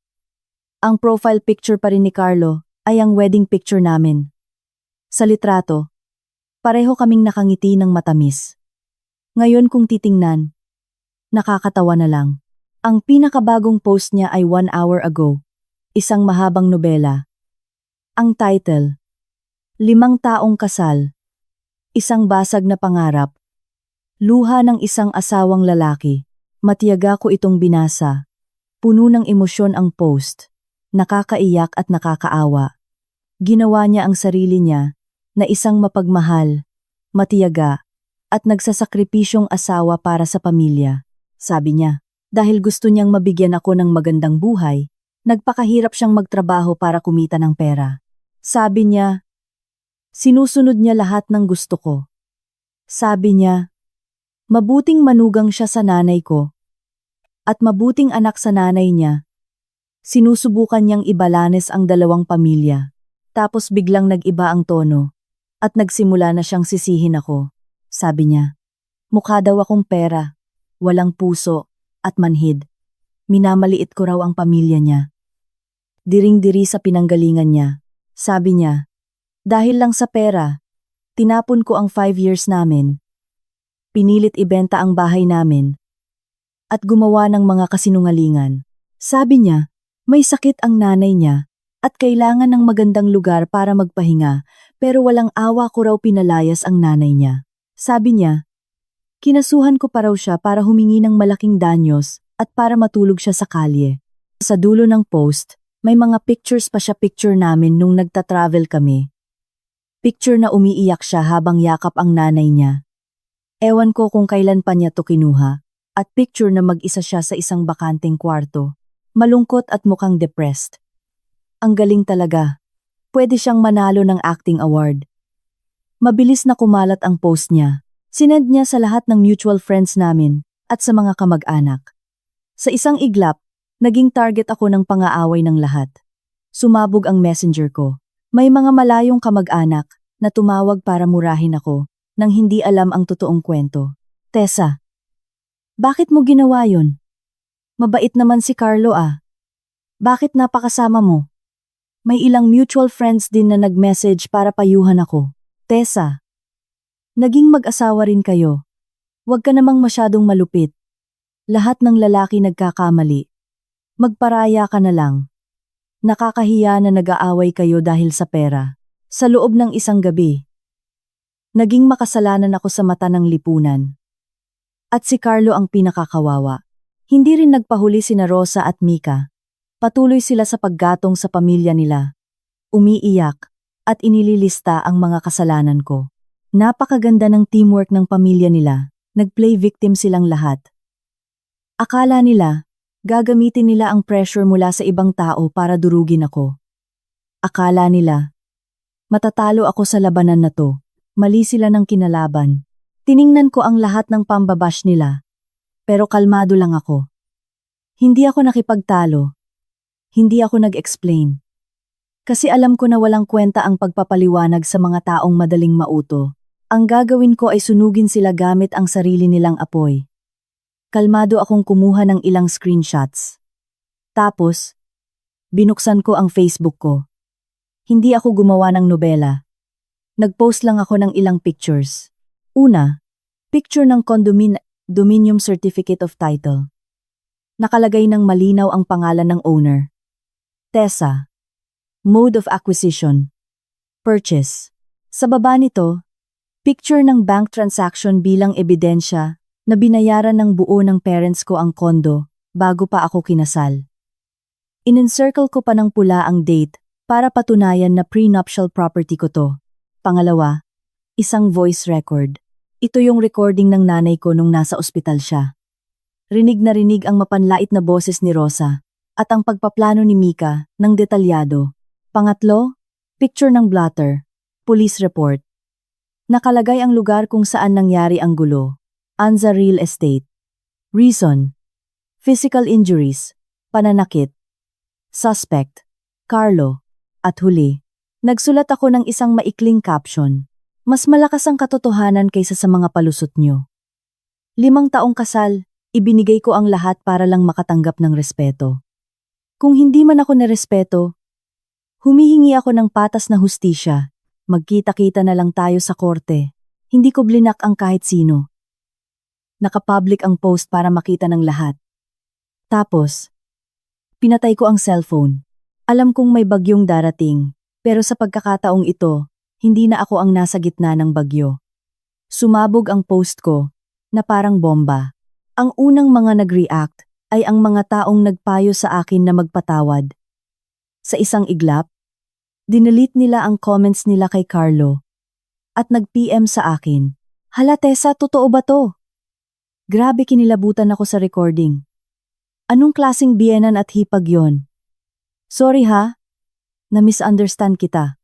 Ang profile picture pa rin ni Carlo ay ang wedding picture namin. Sa litrato, pareho kaming nakangiti ng matamis. Ngayon kung titingnan, nakakatawa na lang. Ang pinakabagong post niya ay 1 hour ago. Isang mahabang nobela. Ang title, 5 taong kasal. Isang basag na pangarap. Luha ng isang asawang lalaki. Matiyaga ko itong binasa. Puno ng emosyon ang post. Nakakaiyak at nakakaawa. Ginawa niya ang sarili niya na isang mapagmahal, matiyaga, at nagsasakripisyong asawa para sa pamilya. Sabi niya, dahil gusto niyang mabigyan ako ng magandang buhay, nagpakahirap siyang magtrabaho para kumita ng pera. Sabi niya, sinusunod niya lahat ng gusto ko. Sabi niya, mabuting manugang siya sa nanay ko. At mabuting anak sa nanay niya. Sinusubukan niyang ibalanes ang 2 pamilya. Tapos biglang nag-iba ang tono. At nagsimula na siyang sisihin ako. Sabi niya, mukha daw akong pera, walang puso, at manhid. Minamaliit ko raw ang pamilya niya. Diring-diri sa pinanggalingan niya. Sabi niya, dahil lang sa pera, tinapon ko ang 5 years namin. Pinilit ibenta ang bahay namin. At gumawa ng mga kasinungalingan. Sabi niya, may sakit ang nanay niya at kailangan ng magandang lugar para magpahinga pero walang awa ko raw pinalayas ang nanay niya. Sabi niya, Kinasuhan ko pa raw siya para humingi ng malaking danyos at para matulog siya sa kalye. Sa dulo ng post, may mga pictures pa siya picture namin nung nagta-travel kami. Picture na umiiyak siya habang yakap ang nanay niya. Ewan ko kung kailan pa niya to kinuha. At picture na mag-isa siya sa isang bakanteng kwarto. Malungkot at mukhang depressed. Ang galing talaga. Pwede siyang manalo ng acting award. Mabilis na kumalat ang post niya. Sinend niya sa lahat ng mutual friends namin at sa mga kamag-anak. Sa isang iglap, naging target ako ng pang-aaway ng lahat. Sumabog ang messenger ko. May mga malayong kamag-anak na tumawag para murahin ako nang hindi alam ang totoong kwento. Tessa, bakit mo ginawa yun? Mabait naman si Carlo ah. Bakit napakasama mo? May ilang mutual friends din na nag-message para payuhan ako. Tessa, naging mag-asawa rin kayo. Huwag ka namang masyadong malupit. Lahat ng lalaki nagkakamali. Magparaya ka na lang. Nakakahiya na nag-aaway kayo dahil sa pera. Sa loob ng isang gabi. Naging makasalanan ako sa mata ng lipunan. At si Carlo ang pinakakawawa. Hindi rin nagpahuli sina Rosa at Mika. Patuloy sila sa paggatong sa pamilya nila. Umiiyak at inililista ang mga kasalanan ko. Napakaganda ng teamwork ng pamilya nila. Nag-play victim silang lahat. Akala nila, gagamitin nila ang pressure mula sa ibang tao para durugin ako. Akala nila, matatalo ako sa labanan na to. Mali sila ng kinalaban. Tiningnan ko ang lahat ng pambabash nila. Pero kalmado lang ako. Hindi ako nakipagtalo. Hindi ako nag-explain. Kasi alam ko na walang kwenta ang pagpapaliwanag sa mga taong madaling mauto. Ang gagawin ko ay sunugin sila gamit ang sarili nilang apoy. Kalmado akong kumuha ng ilang screenshots. Tapos, binuksan ko ang Facebook ko. Hindi ako gumawa ng nobela. Nag-post lang ako ng ilang pictures. Una, picture ng condominium certificate of title. Nakalagay ng malinaw ang pangalan ng owner. Tessa. Mode of acquisition. Purchase. Sa baba nito, picture ng bank transaction bilang ebidensya na binayaran ng buo ng parents ko ang kondo bago pa ako kinasal. In-encircle ko pa ng pula ang date para patunayan na prenuptial property ko to. Pangalawa, isang voice record. Ito yung recording ng nanay ko nung nasa ospital siya. Rinig na rinig ang mapanlait na boses ni Rosa at ang pagpaplano ni Mika ng detalyado. Pangatlo, picture ng blotter, police report. Nakalagay ang lugar kung saan nangyari ang gulo. Anza Real Estate. Reason, physical injuries, pananakit. Suspect, Carlo. At huli, nagsulat ako ng isang maikling caption. Mas malakas ang katotohanan kaysa sa mga palusot nyo. 5 taong kasal, ibinigay ko ang lahat para lang makatanggap ng respeto. Kung hindi man ako narespeto, humihingi ako ng patas na hustisya. Magkita-kita na lang tayo sa korte. Hindi ko blinak ang kahit sino. Nakapublic ang post para makita ng lahat. Tapos, pinatay ko ang cellphone. Alam kong may bagyong darating, pero sa pagkakataong ito, hindi na ako ang nasa gitna ng bagyo. Sumabog ang post ko, na parang bomba. Ang unang mga nag-react ay ang mga taong nagpayo sa akin na magpatawad. Sa isang iglap, dinelete nila ang comments nila kay Carlo. At nag-PM sa akin, "Hala Tessa, totoo ba to?" Grabe kinilabutan ako sa recording. Anong klaseng biyenan at hipag yon? Sorry ha, na-misunderstand kita.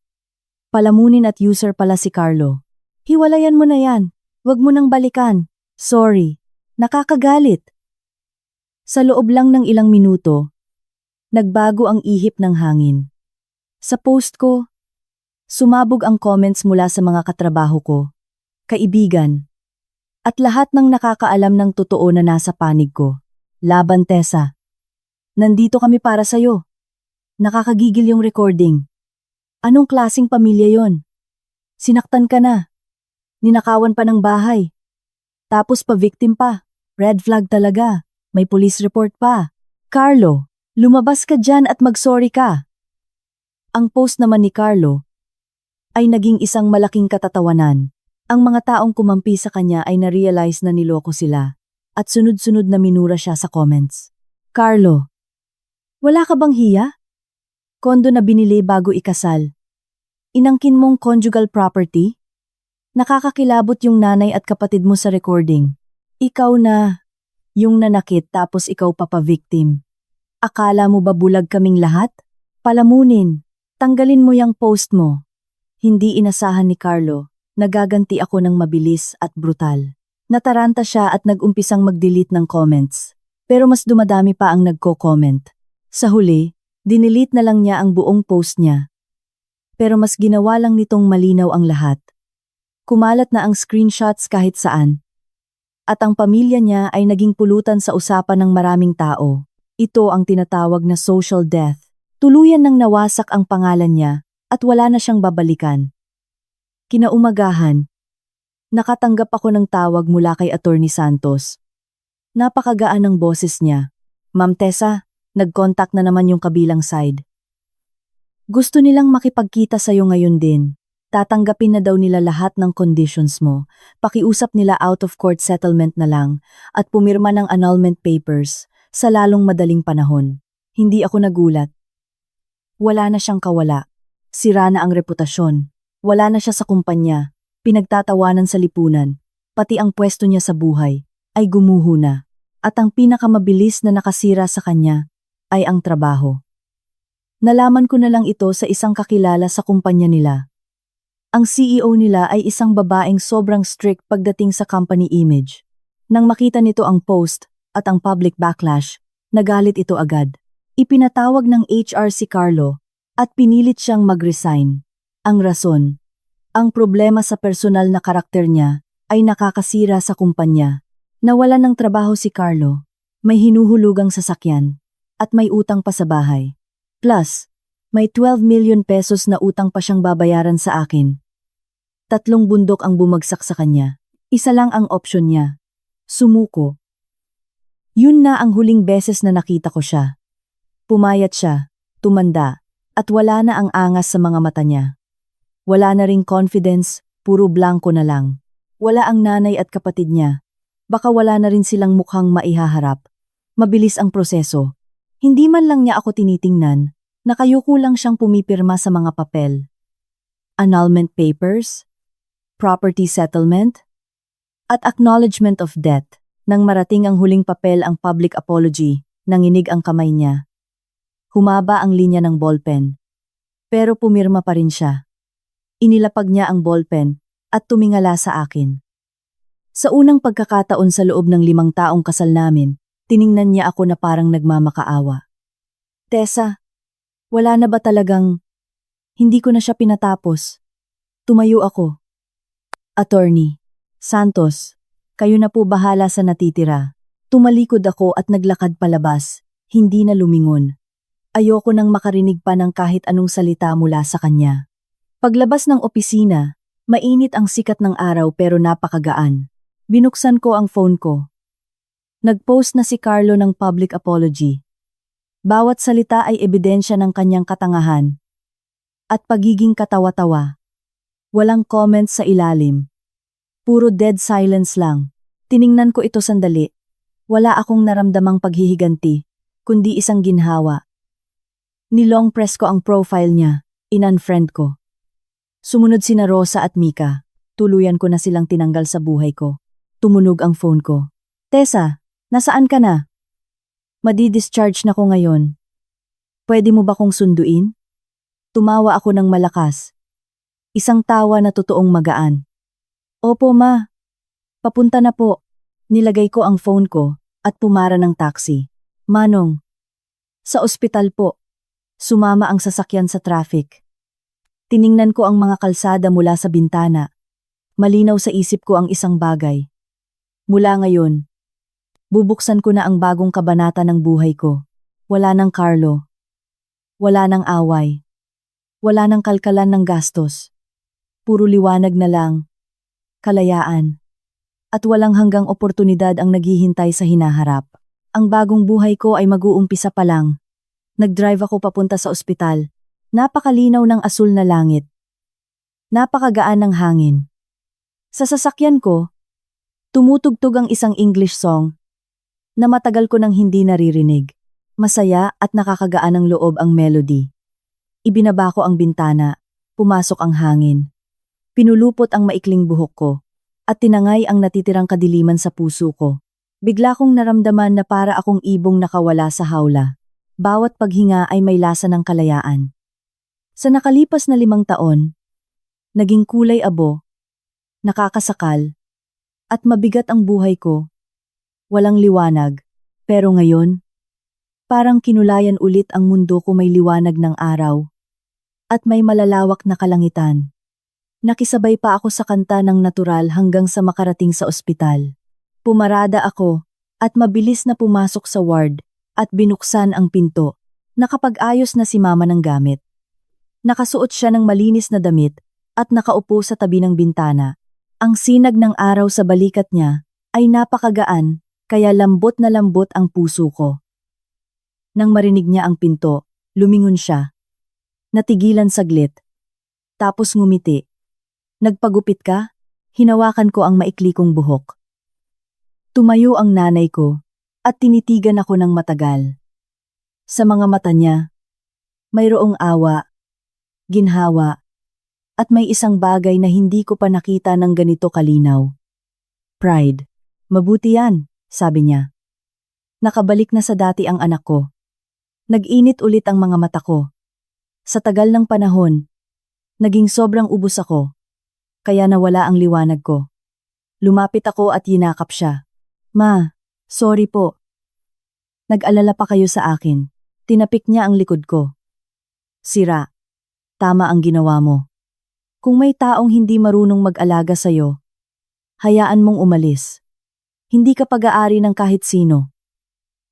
Palamunin at user pala si Carlo. Hiwalayan mo na yan, wag mo nang balikan. Sorry, nakakagalit. Sa loob lang ng ilang minuto, nagbago ang ihip ng hangin. Sa post ko, sumabog ang comments mula sa mga katrabaho ko, kaibigan, at lahat ng nakakaalam ng totoo na nasa panig ko. Laban Tessa. Nandito kami para sa'yo. Nakakagigil yung recording. Anong klasing pamilya yon? Sinaktan ka na. Ninakawan pa ng bahay. Tapos pa victim pa. Red flag talaga. May police report pa. Carlo, lumabas ka dyan at mag-sorry ka. Ang post naman ni Carlo ay naging isang malaking katatawanan. Ang mga taong kumampi sa kanya ay na-realize na niloko sila at sunod-sunod na minura siya sa comments. Carlo, wala ka bang hiya? Kondo na binili bago ikasal. Inangkin mong conjugal property? Nakakakilabot yung nanay at kapatid mo sa recording. Ikaw na yung nanakit tapos ikaw pa pa-victim. Akala mo ba bulag kaming lahat? Palamunin, tanggalin mo yung post mo. Hindi inasahan ni Carlo, nagaganti ako ng mabilis at brutal. Nataranta siya at nag-umpisang mag-delete ng comments. Pero mas dumadami pa ang nagko-comment. Sa huli, dinidelete na lang niya ang buong post niya. Pero mas ginawa lang nitong malinaw ang lahat. Kumalat na ang screenshots kahit saan. At ang pamilya niya ay naging pulutan sa usapan ng maraming tao. Ito ang tinatawag na social death. Tuluyan nang nawasak ang pangalan niya at wala na siyang babalikan. Kinaumagahan, nakatanggap ako ng tawag mula kay Attorney Santos. Napakagaan ng boses niya. Ma'am Tessa, nag-contact na naman yung kabilang side. Gusto nilang makipagkita sa'yo ngayon din. Tatanggapin na daw nila lahat ng conditions mo. Pakiusap nila out-of-court settlement na lang at pumirma ng annulment papers sa lalong madaling panahon. Hindi ako nagulat. Wala na siyang kawala. Sira na ang reputasyon. Wala na siya sa kumpanya. Pinagtatawanan sa lipunan. Pati ang pwesto niya sa buhay ay gumuho na. At ang pinakamabilis na nakasira sa kanya ay ang trabaho. Nalaman ko na lang ito sa isang kakilala sa kumpanya nila. Ang CEO nila ay isang babaeng sobrang strict pagdating sa company image. Nang makita nito ang post at ang public backlash, nagalit ito agad. Ipinatawag ng HR si Carlo at pinilit siyang mag-resign. Ang rason, ang problema sa personal na karakter niya ay nakakasira sa kumpanya. Nawalan ng trabaho si Carlo, may hinuhulugang sasakyan, at may utang pa sa bahay. Plus, may 12 million pesos na utang pa siyang babayaran sa akin. 3 bundok ang bumagsak sa kanya. Isa lang ang opsyon niya. Sumuko. Yun na ang huling beses na nakita ko siya. Pumayat siya, tumanda, at wala na ang angas sa mga mata niya. Wala na ring confidence, puro blanco na lang. Wala ang nanay at kapatid niya. Baka wala na rin silang mukhang maihaharap. Mabilis ang proseso. Hindi man lang niya ako tinitingnan, nakayuko lang siyang pumipirma sa mga papel. Annulment papers, property settlement, at acknowledgement of debt. Nang marating ang huling papel ang public apology, nanginig ang kamay niya. Humaba ang linya ng ballpen. Pero pumirma pa rin siya. Inilapag niya ang ballpen at tumingala sa akin. Sa unang pagkakataon sa loob ng 5 taong kasal namin, tiningnan niya ako na parang nagmamakaawa. Tessa, wala na ba talagang... Hindi ko na siya pinatapos. Tumayo ako. Attorney Santos, kayo na po bahala sa natitira. Tumalikod ako at naglakad palabas, hindi na lumingon. Ayoko nang makarinig pa ng kahit anong salita mula sa kanya. Paglabas ng opisina, mainit ang sikat ng araw pero napakagaan. Binuksan ko ang phone ko. Nag-post na si Carlo ng public apology. Bawat salita ay ebidensya ng kanyang katangahan at pagiging katawa-tawa. Walang comments sa ilalim. Puro dead silence lang. Tiningnan ko ito sandali. Wala akong naramdamang paghihiganti, kundi isang ginhawa. Nilong press ko ang profile niya, in-unfriend ko. Sumunod sina Rosa at Mika, tuluyan ko na silang tinanggal sa buhay ko. Tumunog ang phone ko. Tessa, nasaan ka na? Madi-discharge na ko ngayon. Pwede mo ba kong sunduin? Tumawa ako ng malakas. Isang tawa na totoong magaan. Opo ma. Papunta na po. Nilagay ko ang phone ko at pumara ng taxi. Manong. Sa ospital po. Sumama ang sasakyan sa traffic. Tiningnan ko ang mga kalsada mula sa bintana. Malinaw sa isip ko ang isang bagay. Mula ngayon, bubuksan ko na ang bagong kabanata ng buhay ko. Wala ng Carlo. Wala ng away. Wala ng kalkalan ng gastos. Puro liwanag na lang. Kalayaan. At walang hanggang oportunidad ang naghihintay sa hinaharap. Ang bagong buhay ko ay mag-uumpisa pa lang. Nag-drive ako papunta sa ospital. Napakalinaw ng asul na langit. Napakagaan ng hangin. Sa sasakyan ko, tumutugtog ang isang English song na matagal ko nang hindi naririnig. Masaya at nakakagaan ng loob ang melody. Ibinaba ko ang bintana, pumasok ang hangin. Pinulupot ang maikling buhok ko, at tinangay ang natitirang kadiliman sa puso ko. Bigla kong naramdaman na para akong ibong nakawala sa hawla. Bawat paghinga ay may lasa ng kalayaan. Sa nakalipas na 5 taon, naging kulay abo, nakakasakal, at mabigat ang buhay ko. Walang liwanag, pero ngayon, parang kinulayan ulit ang mundo ko, may liwanag ng araw, at may malalawak na kalangitan. Nakisabay pa ako sa kanta ng natural hanggang sa makarating sa ospital. Pumarada ako, at mabilis na pumasok sa ward, at binuksan ang pinto. Nakapag-ayos na si mama ng gamit. Nakasuot siya ng malinis na damit, at nakaupo sa tabi ng bintana. Ang sinag ng araw sa balikat niya ay napakagaan, kaya lambot na lambot ang puso ko. Nang marinig niya ang pinto, lumingon siya. Natigilan saglit. Tapos ngumiti. Nagpagupit ka? Hinawakan ko ang maikli kong buhok. Tumayo ang nanay ko, at tinitigan ako ng matagal. Sa mga mata niya, mayroong awa, ginhawa, at may isang bagay na hindi ko pa nakita ng ganito kalinaw. Pride. Mabuti yan, sabi niya. Nakabalik na sa dati ang anak ko. Nag-init ulit ang mga mata ko. Sa tagal ng panahon, naging sobrang ubos ako, kaya nawala ang liwanag ko. Lumapit ako at yinakap siya. Ma, sorry po. Nag-alala pa kayo sa akin. Tinapik niya ang likod ko. Sira. Tama ang ginawa mo. Kung may taong hindi marunong mag-alaga sa'yo, hayaan mong umalis. Hindi ka pag-aari ng kahit sino.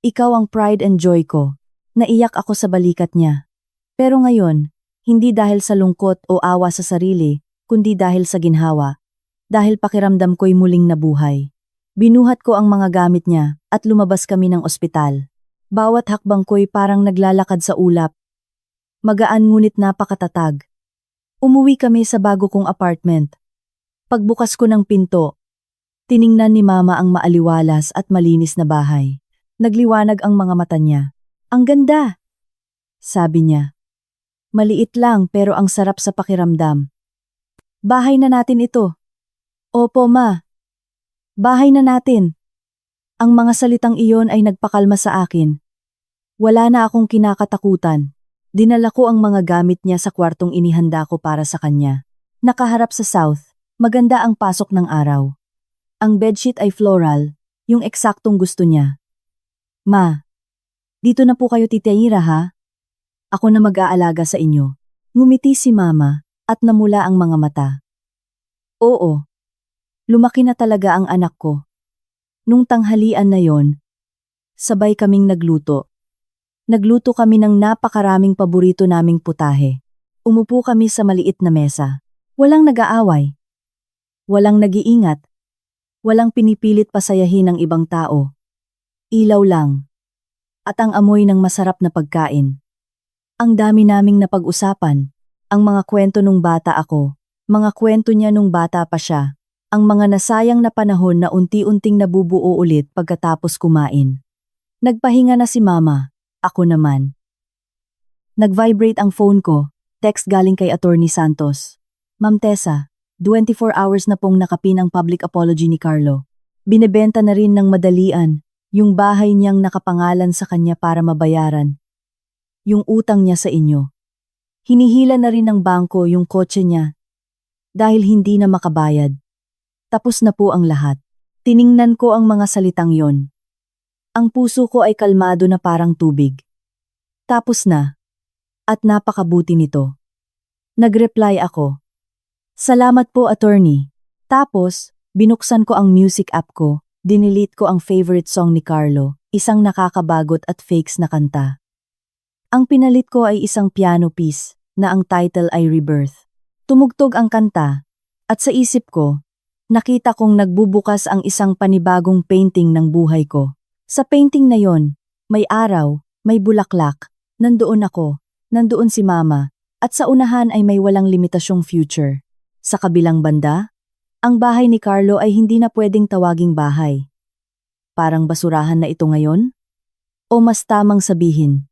Ikaw ang pride and joy ko. Naiyak ako sa balikat niya. Pero ngayon, hindi dahil sa lungkot o awa sa sarili, kundi dahil sa ginhawa. Dahil pakiramdam ko'y muling nabuhay. Binuhat ko ang mga gamit niya at lumabas kami ng ospital. Bawat hakbang ko'y parang naglalakad sa ulap. Magaan ngunit napakatatag. Umuwi kami sa bago kong apartment. Pagbukas ko ng pinto, tiningnan ni mama ang maaliwalas at malinis na bahay. Nagliwanag ang mga mata niya. Ang ganda! Sabi niya. Maliit lang pero ang sarap sa pakiramdam. Bahay na natin ito. Opo ma. Bahay na natin. Ang mga salitang iyon ay nagpakalma sa akin. Wala na akong kinakatakutan. Dinala ko ang mga gamit niya sa kwartong inihanda ko para sa kanya. Nakaharap sa south, maganda ang pasok ng araw. Ang bedsheet ay floral, yung eksaktong gusto niya. Ma, dito na po kayo titira ha? Ako na mag-aalaga sa inyo. Ngumiti si mama at namula ang mga mata. Oo. Lumaki na talaga ang anak ko. Nung tanghalian na yon, sabay kaming nagluto. Nagluto kami ng napakaraming paborito naming putahe. Umupo kami sa maliit na mesa. Walang nag-aaway. Walang nag-iingat. Walang pinipilit pasayahin ng ibang tao. Ilaw lang. At ang amoy ng masarap na pagkain. Ang dami naming napag-usapan. Ang mga kwento nung bata ako. Mga kwento niya nung bata pa siya. Ang mga nasayang na panahon na unti-unting nabubuo ulit pagkatapos kumain. Nagpahinga na si mama. Ako naman. Nag-vibrate ang phone ko. Text galing kay Attorney Santos. Ma'am Tessa, 24 hours na pong nakapin ang public apology ni Carlo. Binebenta na rin ng madalian yung bahay niyang nakapangalan sa kanya para mabayaran yung utang niya sa inyo. Hinihila na rin ng bangko yung kotse niya dahil hindi na makabayad. Tapos na po ang lahat. Tiningnan ko ang mga salitang yon. Ang puso ko ay kalmado na parang tubig. Tapos na. At napakabuti nito. Nag-reply ako. Salamat po, attorney. Tapos, binuksan ko ang music app ko. Dinilit ko ang favorite song ni Carlo, isang nakakabagot at fakes na kanta. Ang pinalit ko ay isang piano piece na ang title ay Rebirth. Tumugtog ang kanta at sa isip ko, nakita kong nagbubukas ang isang panibagong painting ng buhay ko. Sa painting na yon, may araw, may bulaklak, nandoon ako, nandoon si mama, at sa unahan ay may walang limitasyong future. Sa kabilang banda, Ang bahay ni Carlo ay hindi na pwedeng tawaging bahay. Parang basurahan na ito ngayon? O mas tamang sabihin,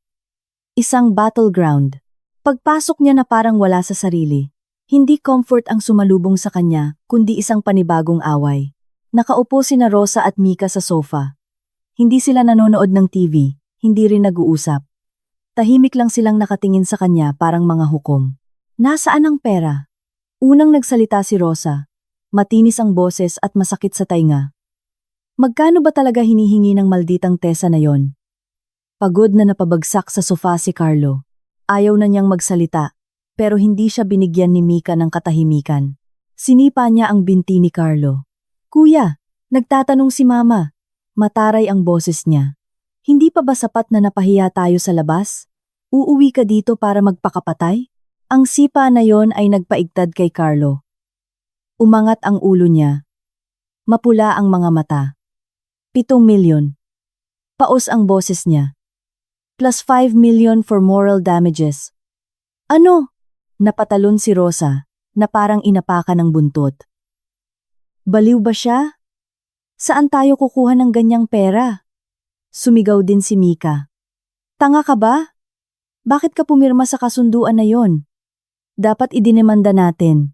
isang battleground. Pagpasok niya na parang wala sa sarili. Hindi comfort ang sumalubong sa kanya, kundi isang panibagong away. Nakaupo sina Rosa at Mika sa sofa. Hindi sila nanonood ng TV, hindi rin nag-uusap. Tahimik lang silang nakatingin sa kanya parang mga hukom. Nasaan ang pera? Unang nagsalita si Rosa. Matinis ang boses at masakit sa tainga. Magkano ba talaga hinihingi ng malditang Tessa na yon? Pagod na napabagsak sa sofa si Carlo. Ayaw na niyang magsalita, pero hindi siya binigyan ni Mika ng katahimikan. Sinipa niya ang binti ni Carlo. Kuya, nagtatanong si Mama. Mataray ang boses niya. Hindi pa ba sapat na napahiya tayo sa labas? Uuwi ka dito para magpakapatay? Ang sipa na yon ay nagpaigtad kay Carlo. Umangat ang ulo niya. Mapula ang mga mata. 7 milyon. Paos ang boses niya. Plus 5 million for moral damages. Ano? Napatalon si Rosa, na parang inapakan ng buntot. Baliw ba siya? Saan tayo kukuha ng ganyang pera? Sumigaw din si Mika. Tanga ka ba? Bakit ka pumirma sa kasunduan na yon? Dapat idinemanda natin.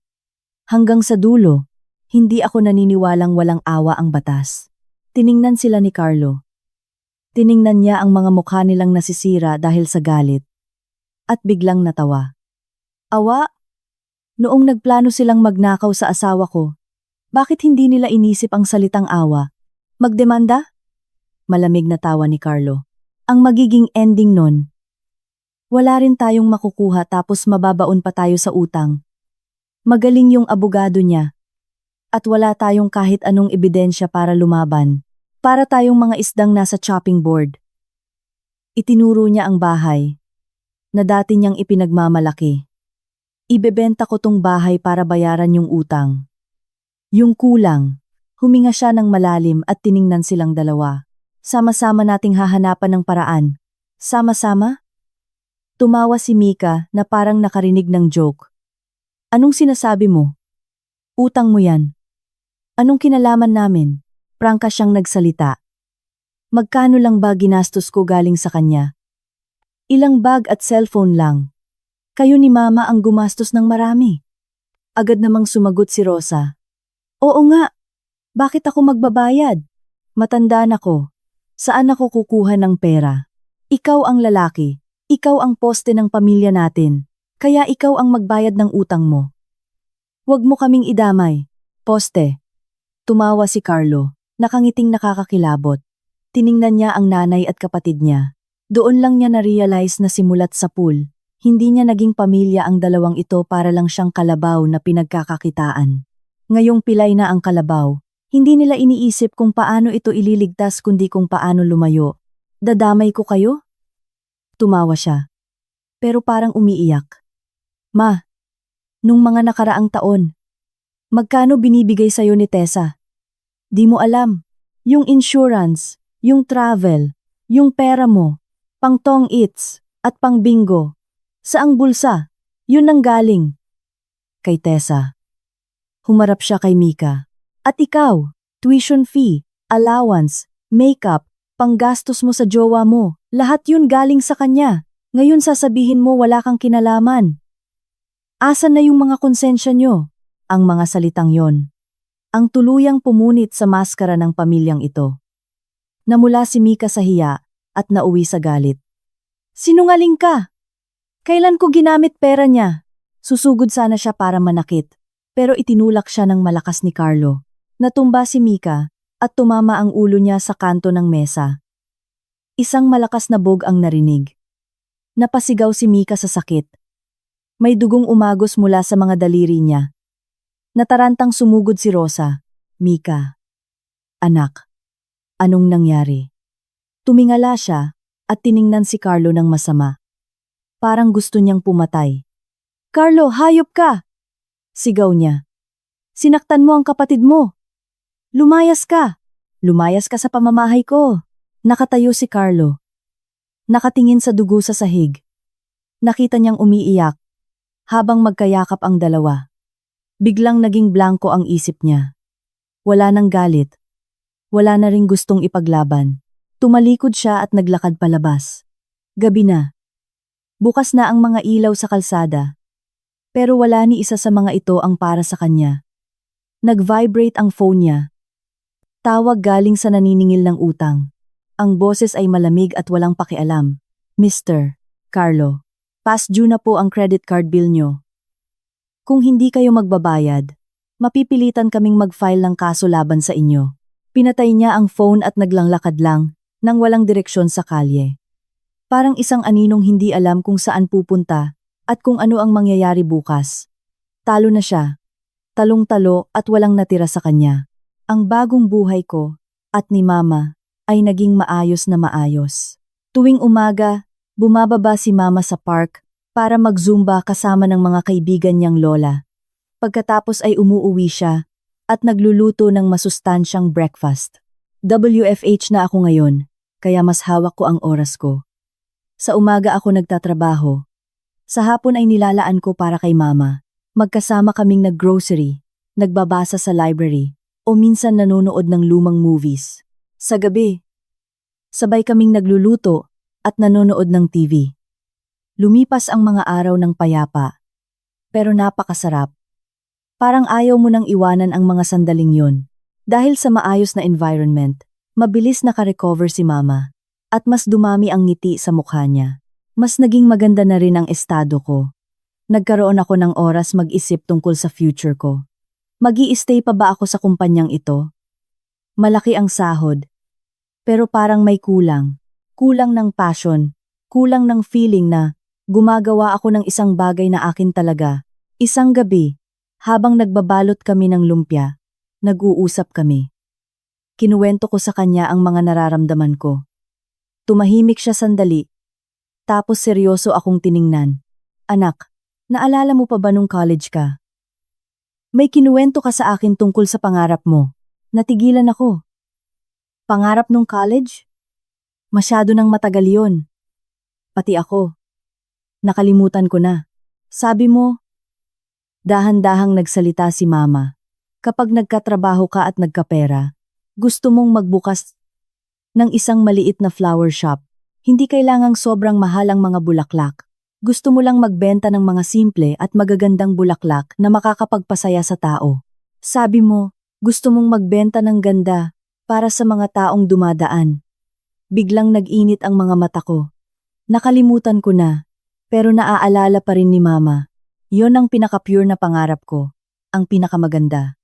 Hanggang sa dulo, hindi ako naniniwalang walang awa ang batas. Tiningnan sila ni Carlo. Tiningnan niya ang mga mukha nilang nasisira dahil sa galit. At biglang natawa. Awa? Noong nagplano silang magnakaw sa asawa ko, bakit hindi nila inisip ang salitang awa? Magdemanda? Malamig na tawa ni Carlo. Ang magiging ending nun, wala rin tayong makukuha tapos mababaon pa tayo sa utang. Magaling yung abogado niya. At wala tayong kahit anong ebidensya para lumaban. Para tayong mga isdang nasa chopping board. Itinuro niya ang bahay, na dati niyang ipinagmamalaki. Ibebenta ko tong bahay para bayaran yung utang. Yung kulang, huminga siya ng malalim at tiningnan silang dalawa. Sama-sama nating hahanapan ng paraan. Sama-sama? Tumawa si Mika na parang nakarinig ng joke. Anong sinasabi mo? Utang mo yan. Anong kinalaman namin? Prangka siyang nagsalita. Magkano lang ba ginastos ko galing sa kanya? Ilang bag at cellphone lang. Kayo ni Mama ang gumastos ng marami. Agad namang sumagot si Rosa. Oo nga. Bakit ako magbabayad? Matanda na ko. Saan ako kukuha ng pera? Ikaw ang lalaki. Ikaw ang poste ng pamilya natin. Kaya ikaw ang magbayad ng utang mo. Huwag mo kaming idamay. Poste. Tumawa si Carlo. Nakangiting nakakakilabot. Tiningnan niya ang nanay at kapatid niya. Doon lang niya na-realize na simulat sa pool, hindi niya naging pamilya ang dalawang ito para lang siyang kalabaw na pinagkakakitaan. Ngayong pilay na ang kalabaw, hindi nila iniisip kung paano ito ililigtas kundi kung paano lumayo. Dadamay ko kayo? Tumawa siya. Pero parang umiiyak. Ma, nung mga nakaraang taon, magkano binibigay sa'yo ni Tessa? Di mo alam, yung insurance, yung travel, yung pera mo, pang tong eats, at pang bingo. Saang bulsa, yun ang galing. Kay Tessa. Humarap siya kay Mika. At ikaw, tuition fee, allowance, makeup, panggastos mo sa jowa mo, lahat yun galing sa kanya. Ngayon sasabihin mo wala kang kinalaman. Asan na yung mga konsensya nyo? Ang mga salitang yon. Ang tuluyang pumunit sa maskara ng pamilyang ito. Namula si Mika sa hiya at nauwi sa galit. Sinungaling ka! Kailan ko ginamit pera niya? Susugod sana siya para manakit, pero itinulak siya ng malakas ni Carlo. Natumba si Mika at tumama ang ulo niya sa kanto ng mesa. Isang malakas na bog ang narinig. Napasigaw si Mika sa sakit. May dugong umagos mula sa mga daliri niya. Natarantang sumugod si Rosa. Mika. Anak. Anong nangyari? Tumingala siya at tiningnan si Carlo ng masama. Parang gusto niyang pumatay. Carlo, hayop ka! Sigaw niya. Sinaktan mo ang kapatid mo. Lumayas ka! Lumayas ka sa pamamahay ko. Nakatayo si Carlo. Nakatingin sa dugo sa sahig. Nakita niyang umiiyak habang magkayakap ang dalawa. Biglang naging blanko ang isip niya. Wala nang galit. Wala na ring gustong ipaglaban. Tumalikod siya at naglakad palabas. Gabi na. Bukas na ang mga ilaw sa kalsada. Pero wala ni isa sa mga ito ang para sa kanya. Nag-vibrate ang phone niya. Tawag galing sa naniningil ng utang. Ang boses ay malamig at walang pakialam. Mr. Carlo, past due na po ang credit card bill nyo. Kung hindi kayo magbabayad, mapipilitan kaming mag-file ng kaso laban sa inyo. Pinatay niya ang phone at naglanglakad lang nang walang direksyon sa kalye. Parang isang aninong hindi alam kung saan pupunta at kung ano ang mangyayari bukas. Talo na siya. Talong-talo at walang natira sa kanya. Ang bagong buhay ko at ni Mama ay naging maayos na maayos. Tuwing umaga, bumababa si Mama sa park para mag-zumba kasama ng mga kaibigan niyang lola. Pagkatapos ay umuuwi siya at nagluluto ng masustansyang breakfast. WFH na ako ngayon, kaya mas hawak ko ang oras ko. Sa umaga ako nagtatrabaho. Sa hapon ay nilalaan ko para kay Mama. Magkasama kaming nag-grocery, nagbabasa sa library, o minsan nanonood ng lumang movies. Sa gabi, sabay kaming nagluluto at nanonood ng TV. Lumipas ang mga araw ng payapa. Pero napakasarap. Parang ayaw mo nang iwanan ang mga sandaling yon. Dahil sa maayos na environment, mabilis naka-recover si Mama. At mas dumami ang ngiti sa mukha niya. Mas naging maganda na rin ang estado ko. Nagkaroon ako ng oras mag-isip tungkol sa future ko. Mag-i-stay pa ba ako sa kumpanyang ito? Malaki ang sahod. Pero parang may kulang. Kulang ng passion. Kulang ng feeling na gumagawa ako ng isang bagay na akin talaga. Isang gabi, habang nagbabalot kami ng lumpia, nag-uusap kami. Kinuwento ko sa kanya ang mga nararamdaman ko. Tumahimik siya sandali. Tapos seryoso akong tiningnan. Anak, naalala mo pa ba nung college ka? May kinuwento ka sa akin tungkol sa pangarap mo. Natigilan ako. Pangarap nung college? Masyado nang matagal yon. Pati ako. Nakalimutan ko na. Sabi mo, dahan-dahang nagsalita si Mama. Kapag nagkatrabaho ka at nagkapera, gusto mong magbukas ng isang maliit na flower shop. Hindi kailangang sobrang mahal ang mga bulaklak. Gusto mo lang magbenta ng mga simple at magagandang bulaklak na makakapagpasaya sa tao. Sabi mo, gusto mong magbenta ng ganda para sa mga taong dumadaan. Biglang nag-init ang mga mata ko. Nakalimutan ko na, pero naaalala pa rin ni Mama. Yon ang pinaka-pure na pangarap ko, ang pinakamaganda.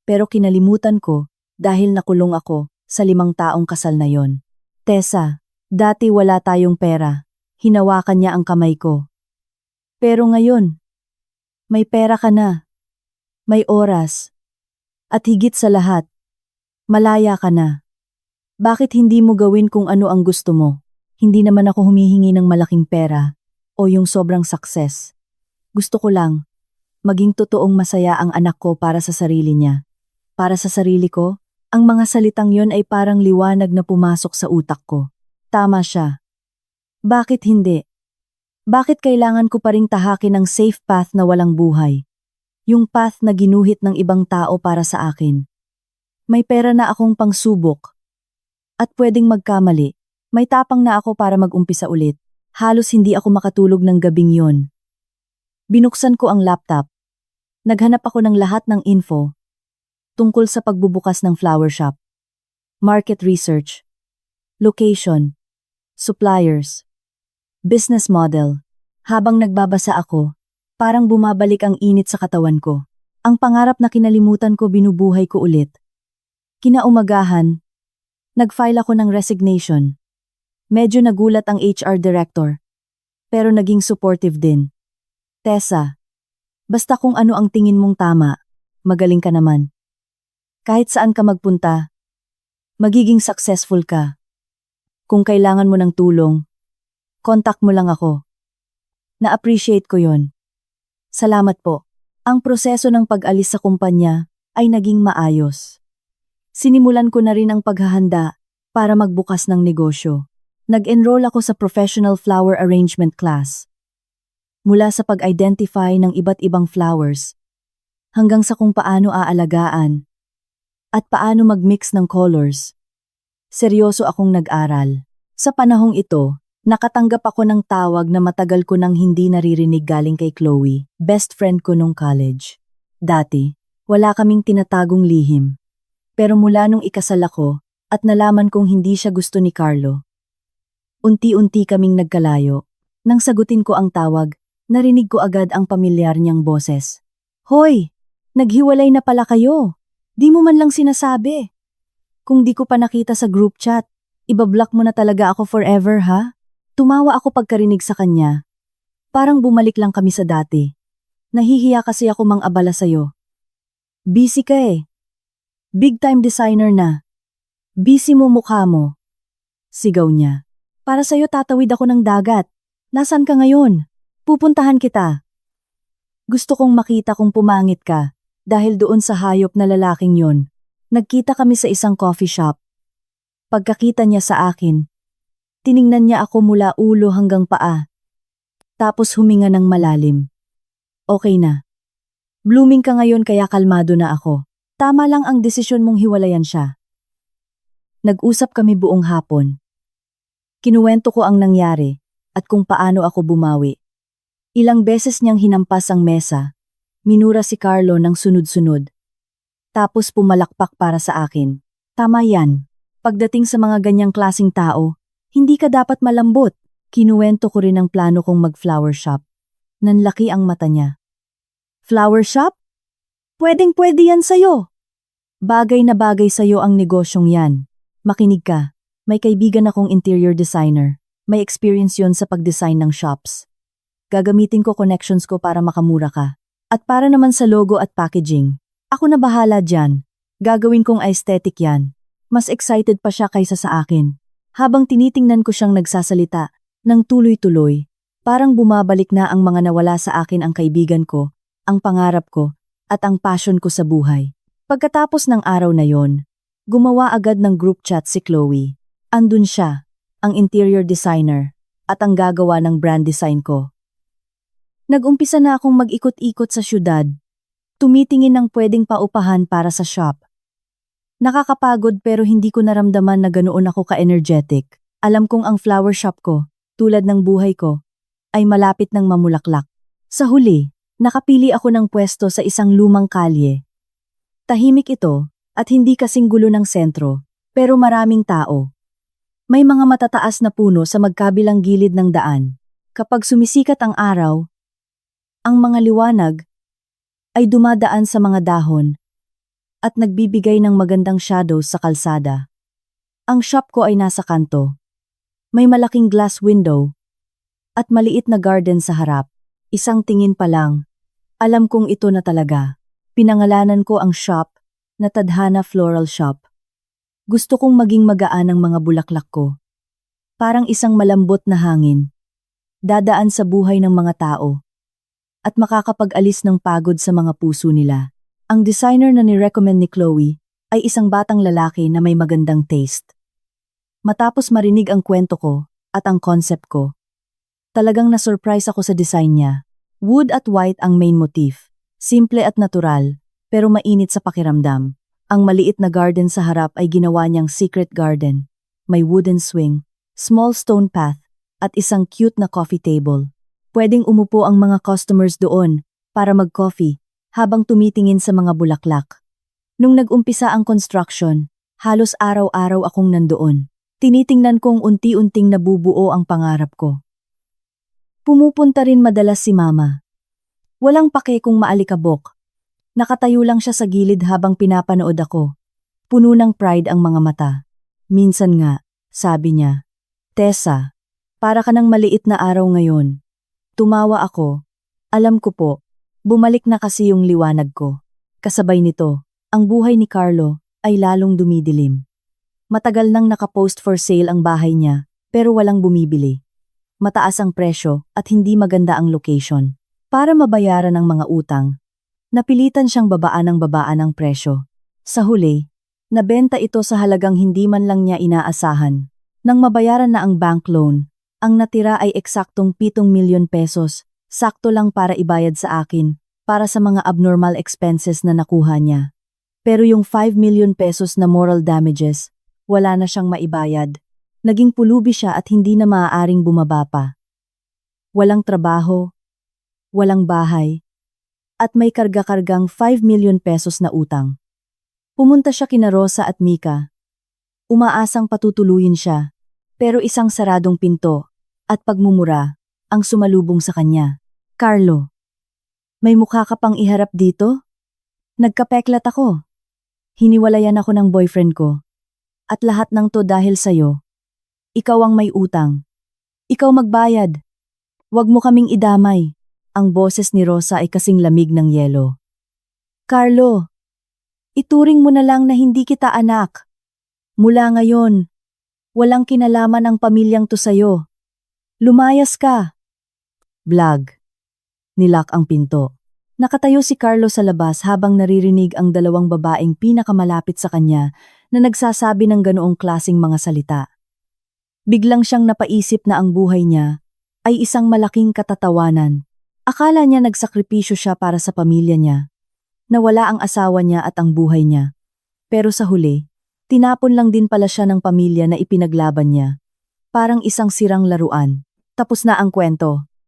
Pero kinalimutan ko dahil nakulong ako sa 5 taong kasal na yon. Tessa, dati wala tayong pera. Hinawakan niya ang kamay ko. Pero ngayon, may pera ka na. May oras. At higit sa lahat, malaya ka na. Bakit hindi mo gawin kung ano ang gusto mo? Hindi naman ako humihingi ng malaking pera o yung sobrang success. Gusto ko lang, maging totoong masaya ang anak ko para sa sarili niya. Para sa sarili ko, ang mga salitang yon ay parang liwanag na pumasok sa utak ko. Tama siya. Bakit hindi? Bakit kailangan ko pa ring tahakin ang safe path na walang buhay? Yung path na ginuhit ng ibang tao para sa akin. May pera na akong pangsubok. At pwedeng magkamali. May tapang na ako para mag-umpisa ulit. Halos hindi ako makatulog ng gabing yon. Binuksan ko ang laptop. Naghanap ako ng lahat ng info tungkol sa pagbubukas ng flower shop. Market research. Location. Suppliers. Business model. Habang nagbabasa ako, parang bumabalik ang init sa katawan ko. Ang pangarap na kinalimutan ko binubuhay ko ulit. Kinaumagahan, nag-file ako ng resignation. Medyo nagulat ang HR director, pero naging supportive din. Tessa, basta kung ano ang tingin mong tama, magaling ka naman. Kahit saan ka magpunta, magiging successful ka. Kung kailangan mo ng tulong, contact mo lang ako. Na-appreciate ko yon. Salamat po. Ang proseso ng pag-alis sa kumpanya ay naging maayos. Sinimulan ko na rin ang paghahanda para magbukas ng negosyo. Nag-enroll ako sa professional flower arrangement class. Mula sa pag-identify ng iba't ibang flowers, hanggang sa kung paano aalagaan at paano mag-mix ng colors. Seryoso akong nag-aral. Sa panahong ito, nakatanggap ako ng tawag na matagal ko nang hindi naririnig galing kay Chloe, best friend ko nung college. Dati, wala kaming tinatagong lihim. Pero mula nung ikasal ako at nalaman kong hindi siya gusto ni Carlo, unti-unti kaming nagkalayo. Nang sagutin ko ang tawag, narinig ko agad ang pamilyar niyang boses. Hoy! Naghiwalay na pala kayo. Di mo man lang sinasabi. Kung di ko pa nakita sa group chat, ibablock mo na talaga ako forever ha? Tumawa ako pagkarinig sa kanya. Parang bumalik lang kami sa dati. Nahihiya kasi ako mang-abala sa'yo. Busy ka eh. Big time designer na. Busy mo mukha mo. Sigaw niya. Para sa'yo tatawid ako ng dagat. Nasaan ka ngayon? Pupuntahan kita. Gusto kong makita kung pumangit ka dahil doon sa hayop na lalaking yon. Nagkita kami sa isang coffee shop. Pagkakita niya sa akin, tiningnan niya ako mula ulo hanggang paa. Tapos huminga ng malalim. Okay na. Blooming ka ngayon kaya kalmado na ako. Tama lang ang desisyon mong hiwalayan siya. Nag-usap kami buong hapon. Kinuwento ko ang nangyari at kung paano ako bumawi. Ilang beses niyang hinampas ang mesa. Minura si Carlo ng sunod-sunod. Tapos pumalakpak para sa akin. Tama yan. Pagdating sa mga ganyang klasing tao, hindi ka dapat malambot. Kinuwento ko rin ang plano kong mag-flower shop. Nanlaki ang mata niya. Flower shop? Pwedeng-pwede yan sa'yo. Bagay na bagay sa'yo ang negosyong yan. Makinig ka. May kaibigan akong interior designer. May experience yon sa pag-design ng shops. Gagamitin ko connections ko para makamura ka. At para naman sa logo at packaging. Ako na bahala dyan. Gagawin kong aesthetic yan. Mas excited pa siya kaysa sa akin. Habang tinitingnan ko siyang nagsasalita, nang tuloy-tuloy, parang bumabalik na ang mga nawala sa akin ang kaibigan ko, ang pangarap ko, at ang passion ko sa buhay. Pagkatapos ng araw na yon, gumawa agad ng group chat si Chloe. Andun siya, ang interior designer, at ang gagawa ng brand design ko. Nag-umpisa na akong mag-ikot-ikot sa syudad. Tumitingin ng pwedeng paupahan para sa shop. Nakakapagod pero hindi ko naramdaman na ganoon ako ka-energetic. Alam kong ang flower shop ko, tulad ng buhay ko, ay malapit ng mamulaklak. Sa huli, nakapili ako ng pwesto sa isang lumang kalye. Tahimik ito at hindi kasing gulo ng sentro, pero maraming tao. May mga matataas na puno sa magkabilang gilid ng daan. Kapag sumisikat ang araw, ang mga liwanag ay dumadaan sa mga dahon at nagbibigay ng magandang shadows sa kalsada. Ang shop ko ay nasa kanto. May malaking glass window at maliit na garden sa harap. Isang tingin pa lang, alam kong ito na talaga. Pinangalanan ko ang shop na Tadhana Floral Shop. Gusto kong maging magaan ang mga bulaklak ko. Parang isang malambot na hangin. Dadaan sa buhay ng mga tao. At makakapag-alis ng pagod sa mga puso nila. Ang designer na ni-recommend ni Chloe ay isang batang lalaki na may magandang taste. Matapos marinig ang kwento ko at ang concept ko, talagang na-surprise ako sa design niya. Wood at white ang main motif. Simple at natural, pero mainit sa pakiramdam. Ang maliit na garden sa harap ay ginawa niyang secret garden. May wooden swing, small stone path, at isang cute na coffee table. Pwedeng umupo ang mga customers doon para mag-coffee habang tumitingin sa mga bulaklak. Nung nag-umpisa ang construction, halos araw-araw akong nandoon. Tinitingnan kong unti-unting nabubuo ang pangarap ko. Pumupunta rin madalas si Mama. Walang pake kung maalikabok. Nakatayo lang siya sa gilid habang pinapanood ako. Puno ng pride ang mga mata. Minsan nga, sabi niya, Tessa, para ka ng maliit na araw ngayon. Tumawa ako. Alam ko po, bumalik na kasi yung liwanag ko. Kasabay nito, ang buhay ni Carlo ay lalong dumidilim. Matagal nang nakapost for sale ang bahay niya, pero walang bumibili. Mataas ang presyo at hindi maganda ang location. Para mabayaran ang mga utang, napilitan siyang babaan ang presyo. Sa huli, nabenta ito sa halagang hindi man lang niya inaasahan. Nang mabayaran na ang bank loan, ang natira ay eksaktong 7 milyon pesos, sakto lang para ibayad sa akin para sa mga abnormal expenses na nakuha niya. Pero yung 5 million pesos na moral damages, wala na siyang maibayad. Naging pulubi siya at hindi na maaaring bumaba pa. Walang trabaho, walang bahay, at may karga-kargang 5 million pesos na utang. Pumunta siya kina Rosa at Mika. Umaasang patutuluyin siya, pero isang saradong pinto at pagmumura ang sumalubong sa kanya. Carlo, may mukha ka pang iharap dito? Nagkapeklat ako. Hiniwalayan ako ng boyfriend ko. At lahat ng to dahil sa'yo. Ikaw ang may utang. Ikaw magbayad. Huwag mo kaming idamay. Ang boses ni Rosa ay kasing lamig ng yelo. Carlo, ituring mo na lang na hindi kita anak. Mula ngayon, walang kinalaman ang pamilyang to sa'yo. Lumayas ka. Blag. Nilak ang pinto. Nakatayo si Carlo sa labas habang naririnig ang dalawang babaeng pinakamalapit sa kanya na nagsasabi ng ganoong klasing mga salita. Biglang siyang napaisip na ang buhay niya ay isang malaking katatawanan. Akala niya nagsakripisyo siya para sa pamilya niya. Nawala ang asawa niya at ang buhay niya. Pero sa huli, tinapon lang din pala siya ng pamilya na ipinaglaban niya. Parang isang sirang laruan. Tapos na ang kwento.